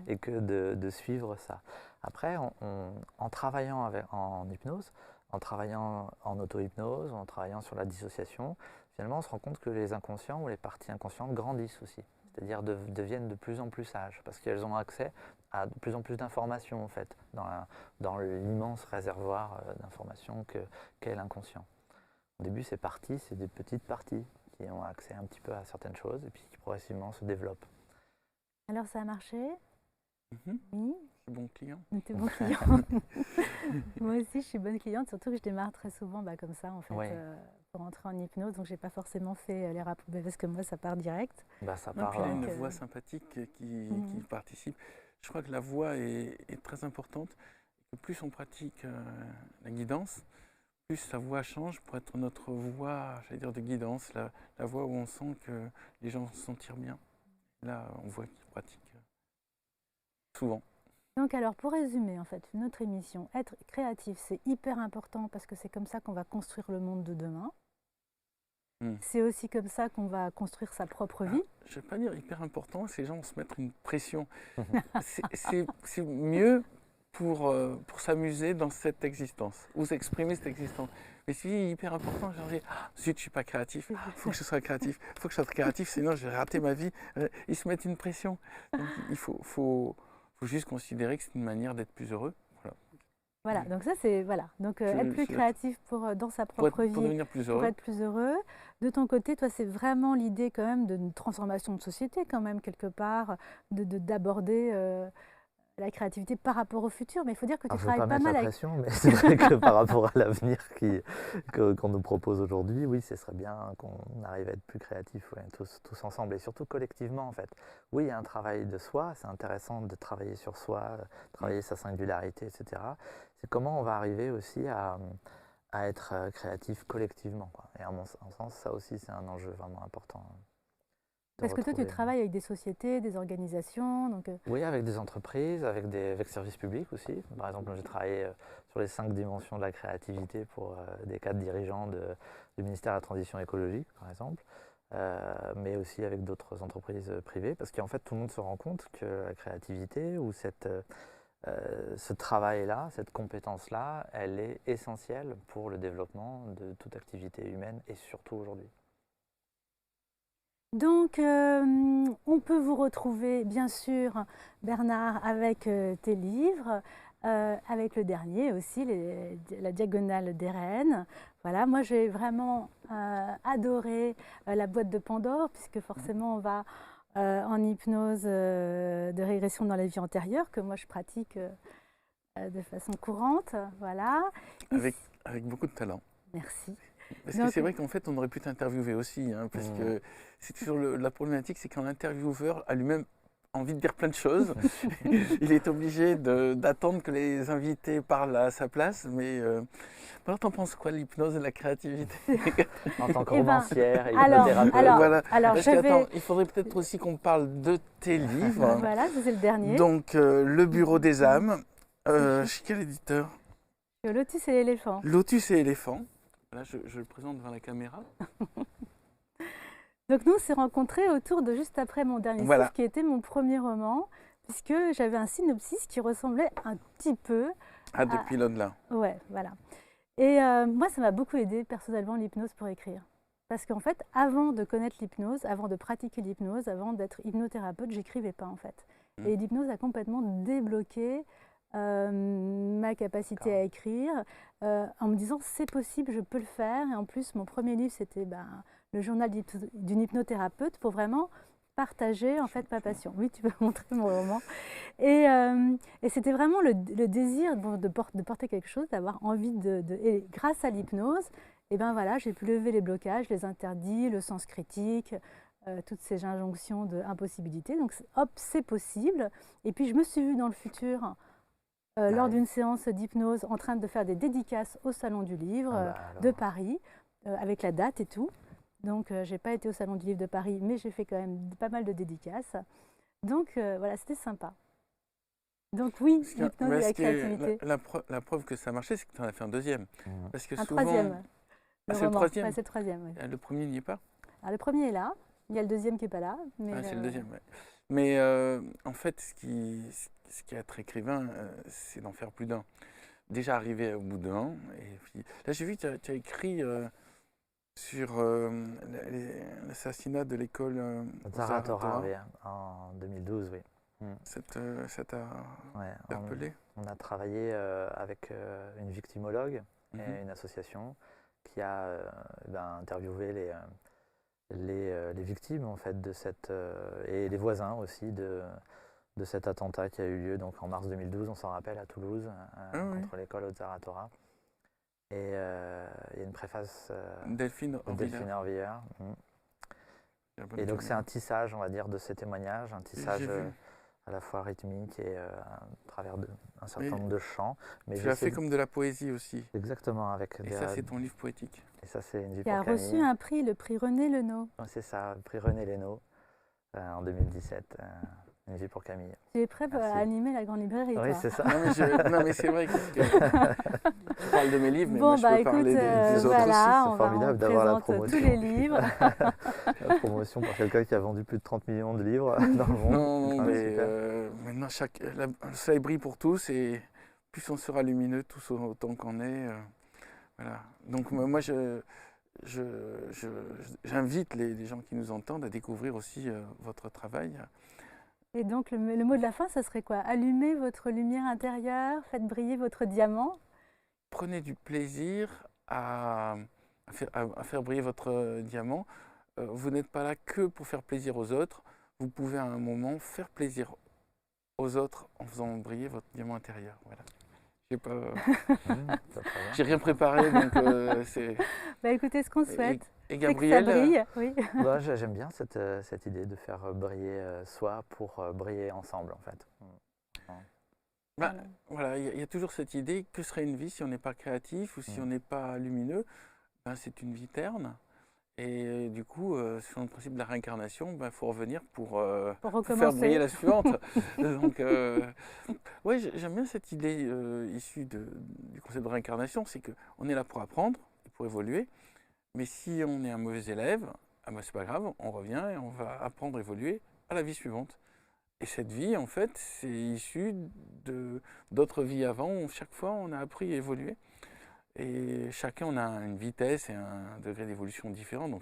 et que de suivre ça. Après, en travaillant en hypnose, en travaillant en auto-hypnose, en travaillant sur la dissociation, finalement, on se rend compte que les inconscients ou les parties inconscientes grandissent aussi, c'est-à-dire deviennent de plus en plus sages parce qu'elles ont accès à de plus en plus d'informations en fait, dans l'immense réservoir d'informations qu'est l'inconscient. Au début, ces parties, c'est des petites parties qui ont accès un petit peu à certaines choses et puis qui progressivement se développent. Alors ça a marché? Oui. Je suis bon client. Tu es bon client. Moi aussi, je suis bonne cliente, surtout que je démarre très souvent comme ça en fait, pour entrer en hypnose. Donc, j'ai pas forcément fait les rapports parce que moi, ça part direct. Ça part. Il y a une voix sympathique qui participe. Je crois que la voix est très importante. Et que plus on pratique la guidance, plus sa voix change pour être notre voix, j'allais dire, de guidance, la voix où on sent que les gens se sentent bien. Là, on voit qu'ils pratiquent souvent. Donc alors, pour résumer, en fait, notre émission, être créatif, c'est hyper important parce que c'est comme ça qu'on va construire le monde de demain. C'est aussi comme ça qu'on va construire sa propre vie. Je ne vais pas dire hyper important, ces gens se mettre une pression. C'est mieux pour s'amuser dans cette existence, ou s'exprimer cette existence. Mais c'est hyper important, genre, zut, je ne suis pas créatif, il faut que je sois créatif, il faut que je sois créatif, sinon je vais rater ma vie. Ils se mettent une pression. Donc, il faut juste considérer que c'est une manière d'être plus heureux. Voilà, donc ça c'est voilà. Donc être plus créatif dans sa propre vie, pour devenir plus heureux. pour être plus heureux. De ton côté, toi, c'est vraiment l'idée quand même d'une transformation de société quand même quelque part, d'aborder la créativité par rapport au futur. Mais il faut dire que tu travailles pas mal avec. Je ne veux pas mettre la pression, mais c'est vrai que par rapport à l'avenir qu'on nous propose aujourd'hui, oui, ce serait bien qu'on arrive à être plus créatifs, ouais, tous ensemble et surtout collectivement en fait. Oui, il y a un travail de soi, c'est intéressant de travailler sur soi, travailler sa singularité, etc. C'est comment on va arriver aussi à être créatif collectivement, quoi. Et en mon sens, ça aussi, c'est un enjeu vraiment important. Parce que toi, tu travailles avec des sociétés, des organisations. Donc Oui, avec des entreprises, avec des services publics aussi. Par exemple, j'ai travaillé sur les 5 dimensions de la créativité pour des cadres dirigeants du ministère de la Transition écologique, par exemple. Mais aussi avec d'autres entreprises privées. Parce qu'en fait, tout le monde se rend compte que la créativité ou ce travail-là, cette compétence-là, elle est essentielle pour le développement de toute activité humaine et surtout aujourd'hui. Donc, on peut vous retrouver, bien sûr, Bernard, avec tes livres, avec le dernier aussi, La Diagonale des Reines. Voilà, moi j'ai vraiment adoré la boîte de Pandore, puisque forcément on va en hypnose de régression dans la vie antérieure, que moi je pratique de façon courante. Voilà. Avec beaucoup de talent. Merci. Parce que c'est vrai qu'en fait, on aurait pu t'interviewer aussi, hein, parce que c'est toujours la problématique, c'est quand l'intervieweur a lui-même envie de dire plein de choses, il est obligé d'attendre que les invités parlent à sa place, mais alors t'en penses quoi, l'hypnose et la créativité? En tant que romancière et hypnothérapeute. Alors, il faudrait peut-être aussi qu'on parle de tes livres. Voilà, c'est le dernier. Donc, Le Bureau des âmes, chez quel éditeur? Lotus et l'éléphant. Lotus et l'éléphant. Là, je le présente devant la caméra. Donc nous, on s'est rencontrés autour de juste après mon dernier livre, qui était mon premier roman, puisque j'avais un synopsis qui ressemblait un petit peu à des pilotes-là. Ouais, voilà. Et moi, ça m'a beaucoup aidé personnellement l'hypnose pour écrire. Parce qu'en fait, avant de connaître l'hypnose, avant de pratiquer l'hypnose, avant d'être hypnothérapeute, j'écrivais pas en fait. Et l'hypnose a complètement débloqué ma capacité à écrire, en me disant c'est possible, je peux le faire. Et en plus, mon premier livre, c'était le journal d'une hypnothérapeute pour vraiment partager en fait ma passion. Oui, tu peux montrer mon roman. Et c'était vraiment le désir de porter quelque chose, d'avoir envie et grâce à l'hypnose, et ben voilà, j'ai pu lever les blocages, les interdits, le sens critique, toutes ces injonctions d'impossibilité. Donc hop, c'est possible. Et puis je me suis vue dans le futur, lors d'une séance d'hypnose, en train de faire des dédicaces au Salon du Livre de Paris, avec la date et tout. Donc, je n'ai pas été au Salon du Livre de Paris, mais j'ai fait quand même pas mal de dédicaces. Donc, voilà, c'était sympa. Donc oui, l'hypnose et la créativité. La preuve que ça marchait, c'est que tu en as fait un deuxième. Parce que un souvent... troisième. C'est le troisième. C'est le troisième, oui. Le premier n'y est pas? Alors, le premier est là. Il y a le deuxième qui n'est pas là. C'est le deuxième, ouais. Mais en fait, ce qui est être écrivain, c'est d'en faire plus d'un. Déjà arrivé au bout d'un. Et puis, là, j'ai vu que tu as écrit sur l'assassinat de l'école Zaratora, oui, en 2012, oui. Ça t'a interpellé? On a travaillé avec une victimologue et une association qui a interviewé les victimes en fait, et les voisins aussi de cet attentat qui a eu lieu donc, en mars 2012, on s'en rappelle, à Toulouse, contre l'école Zaratora. Et il y a une préface Delphine Orvilleur. Et donc c'est un tissage, on va dire, de ces témoignages, un tissage à la fois rythmique et à travers un certain nombre de chants. Mais tu l'as fait comme de la poésie aussi. Exactement. Et ça, c'est ton livre poétique. Et ça, c'est une vie pour Camille. Qui a reçu un prix, le prix René Lenaux. C'est ça, le prix René Lenaux, en 2017. Une vie pour Camille. Tu es prêt à animer la grande librairie? Oui, c'est ça. Non, mais c'est vrai que je parle de mes livres, mais moi, je peux parler des autres aussi. C'est formidable d'avoir la promotion. Tous les livres. La promotion par quelqu'un qui a vendu plus de 30 millions de livres dans le monde. Non, mais maintenant, le soleil brille pour tous et plus on sera lumineux, tous autant qu'on est. Voilà. Donc moi, j'invite les gens qui nous entendent à découvrir aussi votre travail. Et donc le mot de la fin, ça serait quoi? Allumez votre lumière intérieure, faites briller votre diamant. Prenez du plaisir à faire briller votre diamant. Vous n'êtes pas là que pour faire plaisir aux autres. Vous pouvez à un moment faire plaisir aux autres en faisant briller votre diamant intérieur. Voilà. J'ai rien préparé, donc c'est. Bah écoutez, ce qu'on souhaite, et c'est que ça Gabriel, brille. Oui. Bah, j'aime bien cette idée de faire briller soi pour briller ensemble, en fait. Voilà, il y a toujours cette idée, que serait une vie si on n'est pas créatif ou si on n'est pas lumineux? Ben, c'est une vie terne. Et du coup, selon le principe de la réincarnation, ben, faut revenir pour faire briller la suivante. Donc, ouais, j'aime bien cette idée issue du concept de réincarnation, c'est qu'on est là pour apprendre et pour évoluer. Mais si on est un mauvais élève, ah ben, c'est pas grave, on revient et on va apprendre, évoluer à la vie suivante. Et cette vie, en fait, c'est issu d'autres vies avant où chaque fois on a appris et évolué. Et chacun, on a une vitesse et un degré d'évolution différent. Donc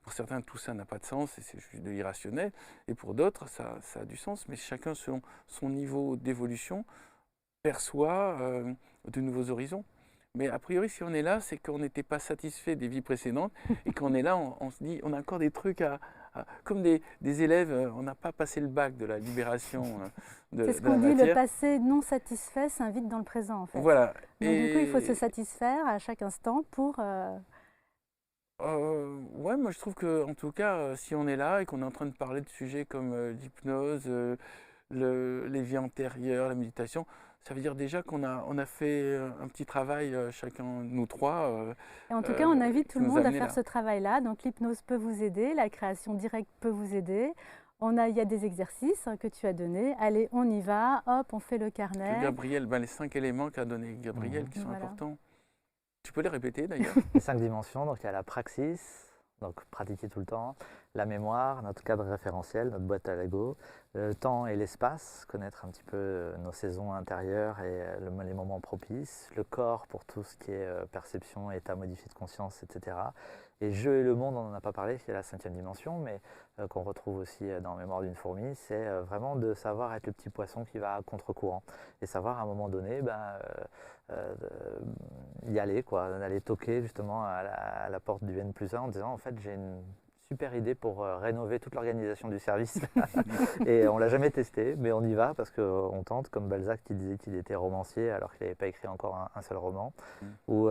pour certains, tout ça n'a pas de sens et c'est juste de l'irrationnel. Et pour d'autres, ça a du sens. Mais chacun, selon son niveau d'évolution, perçoit de nouveaux horizons. Mais a priori, si on est là, c'est qu'on n'était pas satisfait des vies précédentes et qu'on est là, on se dit, on a encore des trucs comme des élèves, on n'a pas passé le bac de la libération de la matière. C'est ce qu'on dit, le passé non satisfait s'invite dans le présent, en fait. Voilà. Donc du coup, il faut se satisfaire à chaque instant pour... Ouais, moi je trouve que, en tout cas, si on est là et qu'on est en train de parler de sujets comme l'hypnose, les vies antérieures, la méditation, ça veut dire déjà qu'on a fait un petit travail, chacun, nous trois. Et en tout cas, on invite tout le monde à faire là. ce travail-là. Donc l'hypnose peut vous aider, la création directe peut vous aider. Il y a des exercices que tu as donnés. Allez, on y va, hop, on fait le carnet. Gabriel, les 5 éléments qu'a donné Gabriel qui sont importants. Tu peux les répéter d'ailleurs? Les 5 dimensions, donc il y a la praxis, donc pratiquer tout le temps, la mémoire, notre cadre référentiel, notre boîte à Lego, le temps et l'espace, connaître un petit peu nos saisons intérieures et les moments propices, le corps pour tout ce qui est perception, état modifié de conscience, etc. Et jeu et le monde, on n'en a pas parlé, c'est la 5e dimension, mais qu'on retrouve aussi dans Mémoire d'une fourmi, c'est vraiment de savoir être le petit poisson qui va à contre-courant et savoir à un moment donné y aller, d'aller toquer justement à la porte du N+1 en disant en fait j'ai une super idée pour rénover toute l'organisation du service. Et on ne l'a jamais testé, mais on y va parce qu'on tente, comme Balzac qui disait qu'il était romancier alors qu'il n'avait pas écrit encore un seul roman, ou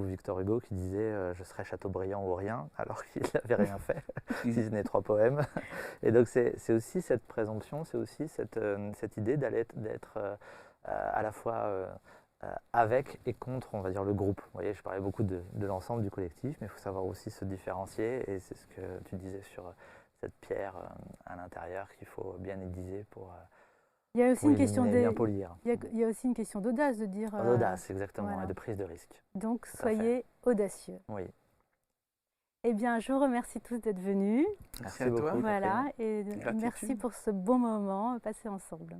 Victor Hugo qui disait je serai Chateaubriand ou rien alors qu'il n'avait rien fait, si ce n'est 3 poèmes. Et donc c'est aussi cette présomption, c'est aussi cette idée d'être à la fois avec et contre, on va dire, le groupe. Vous voyez, je parlais beaucoup de l'ensemble du collectif, mais il faut savoir aussi se différencier, et c'est ce que tu disais sur cette pierre à l'intérieur qu'il faut bien aiguiser pour il y a aussi une question bien polir. Il y a aussi une question d'audace, de dire... D'audace, exactement, voilà. Et de prise de risque. Donc, soyez audacieux. Oui. Eh bien, je vous remercie tous d'être venus. Merci à toi. Voilà, et merci pour ce bon moment passé ensemble.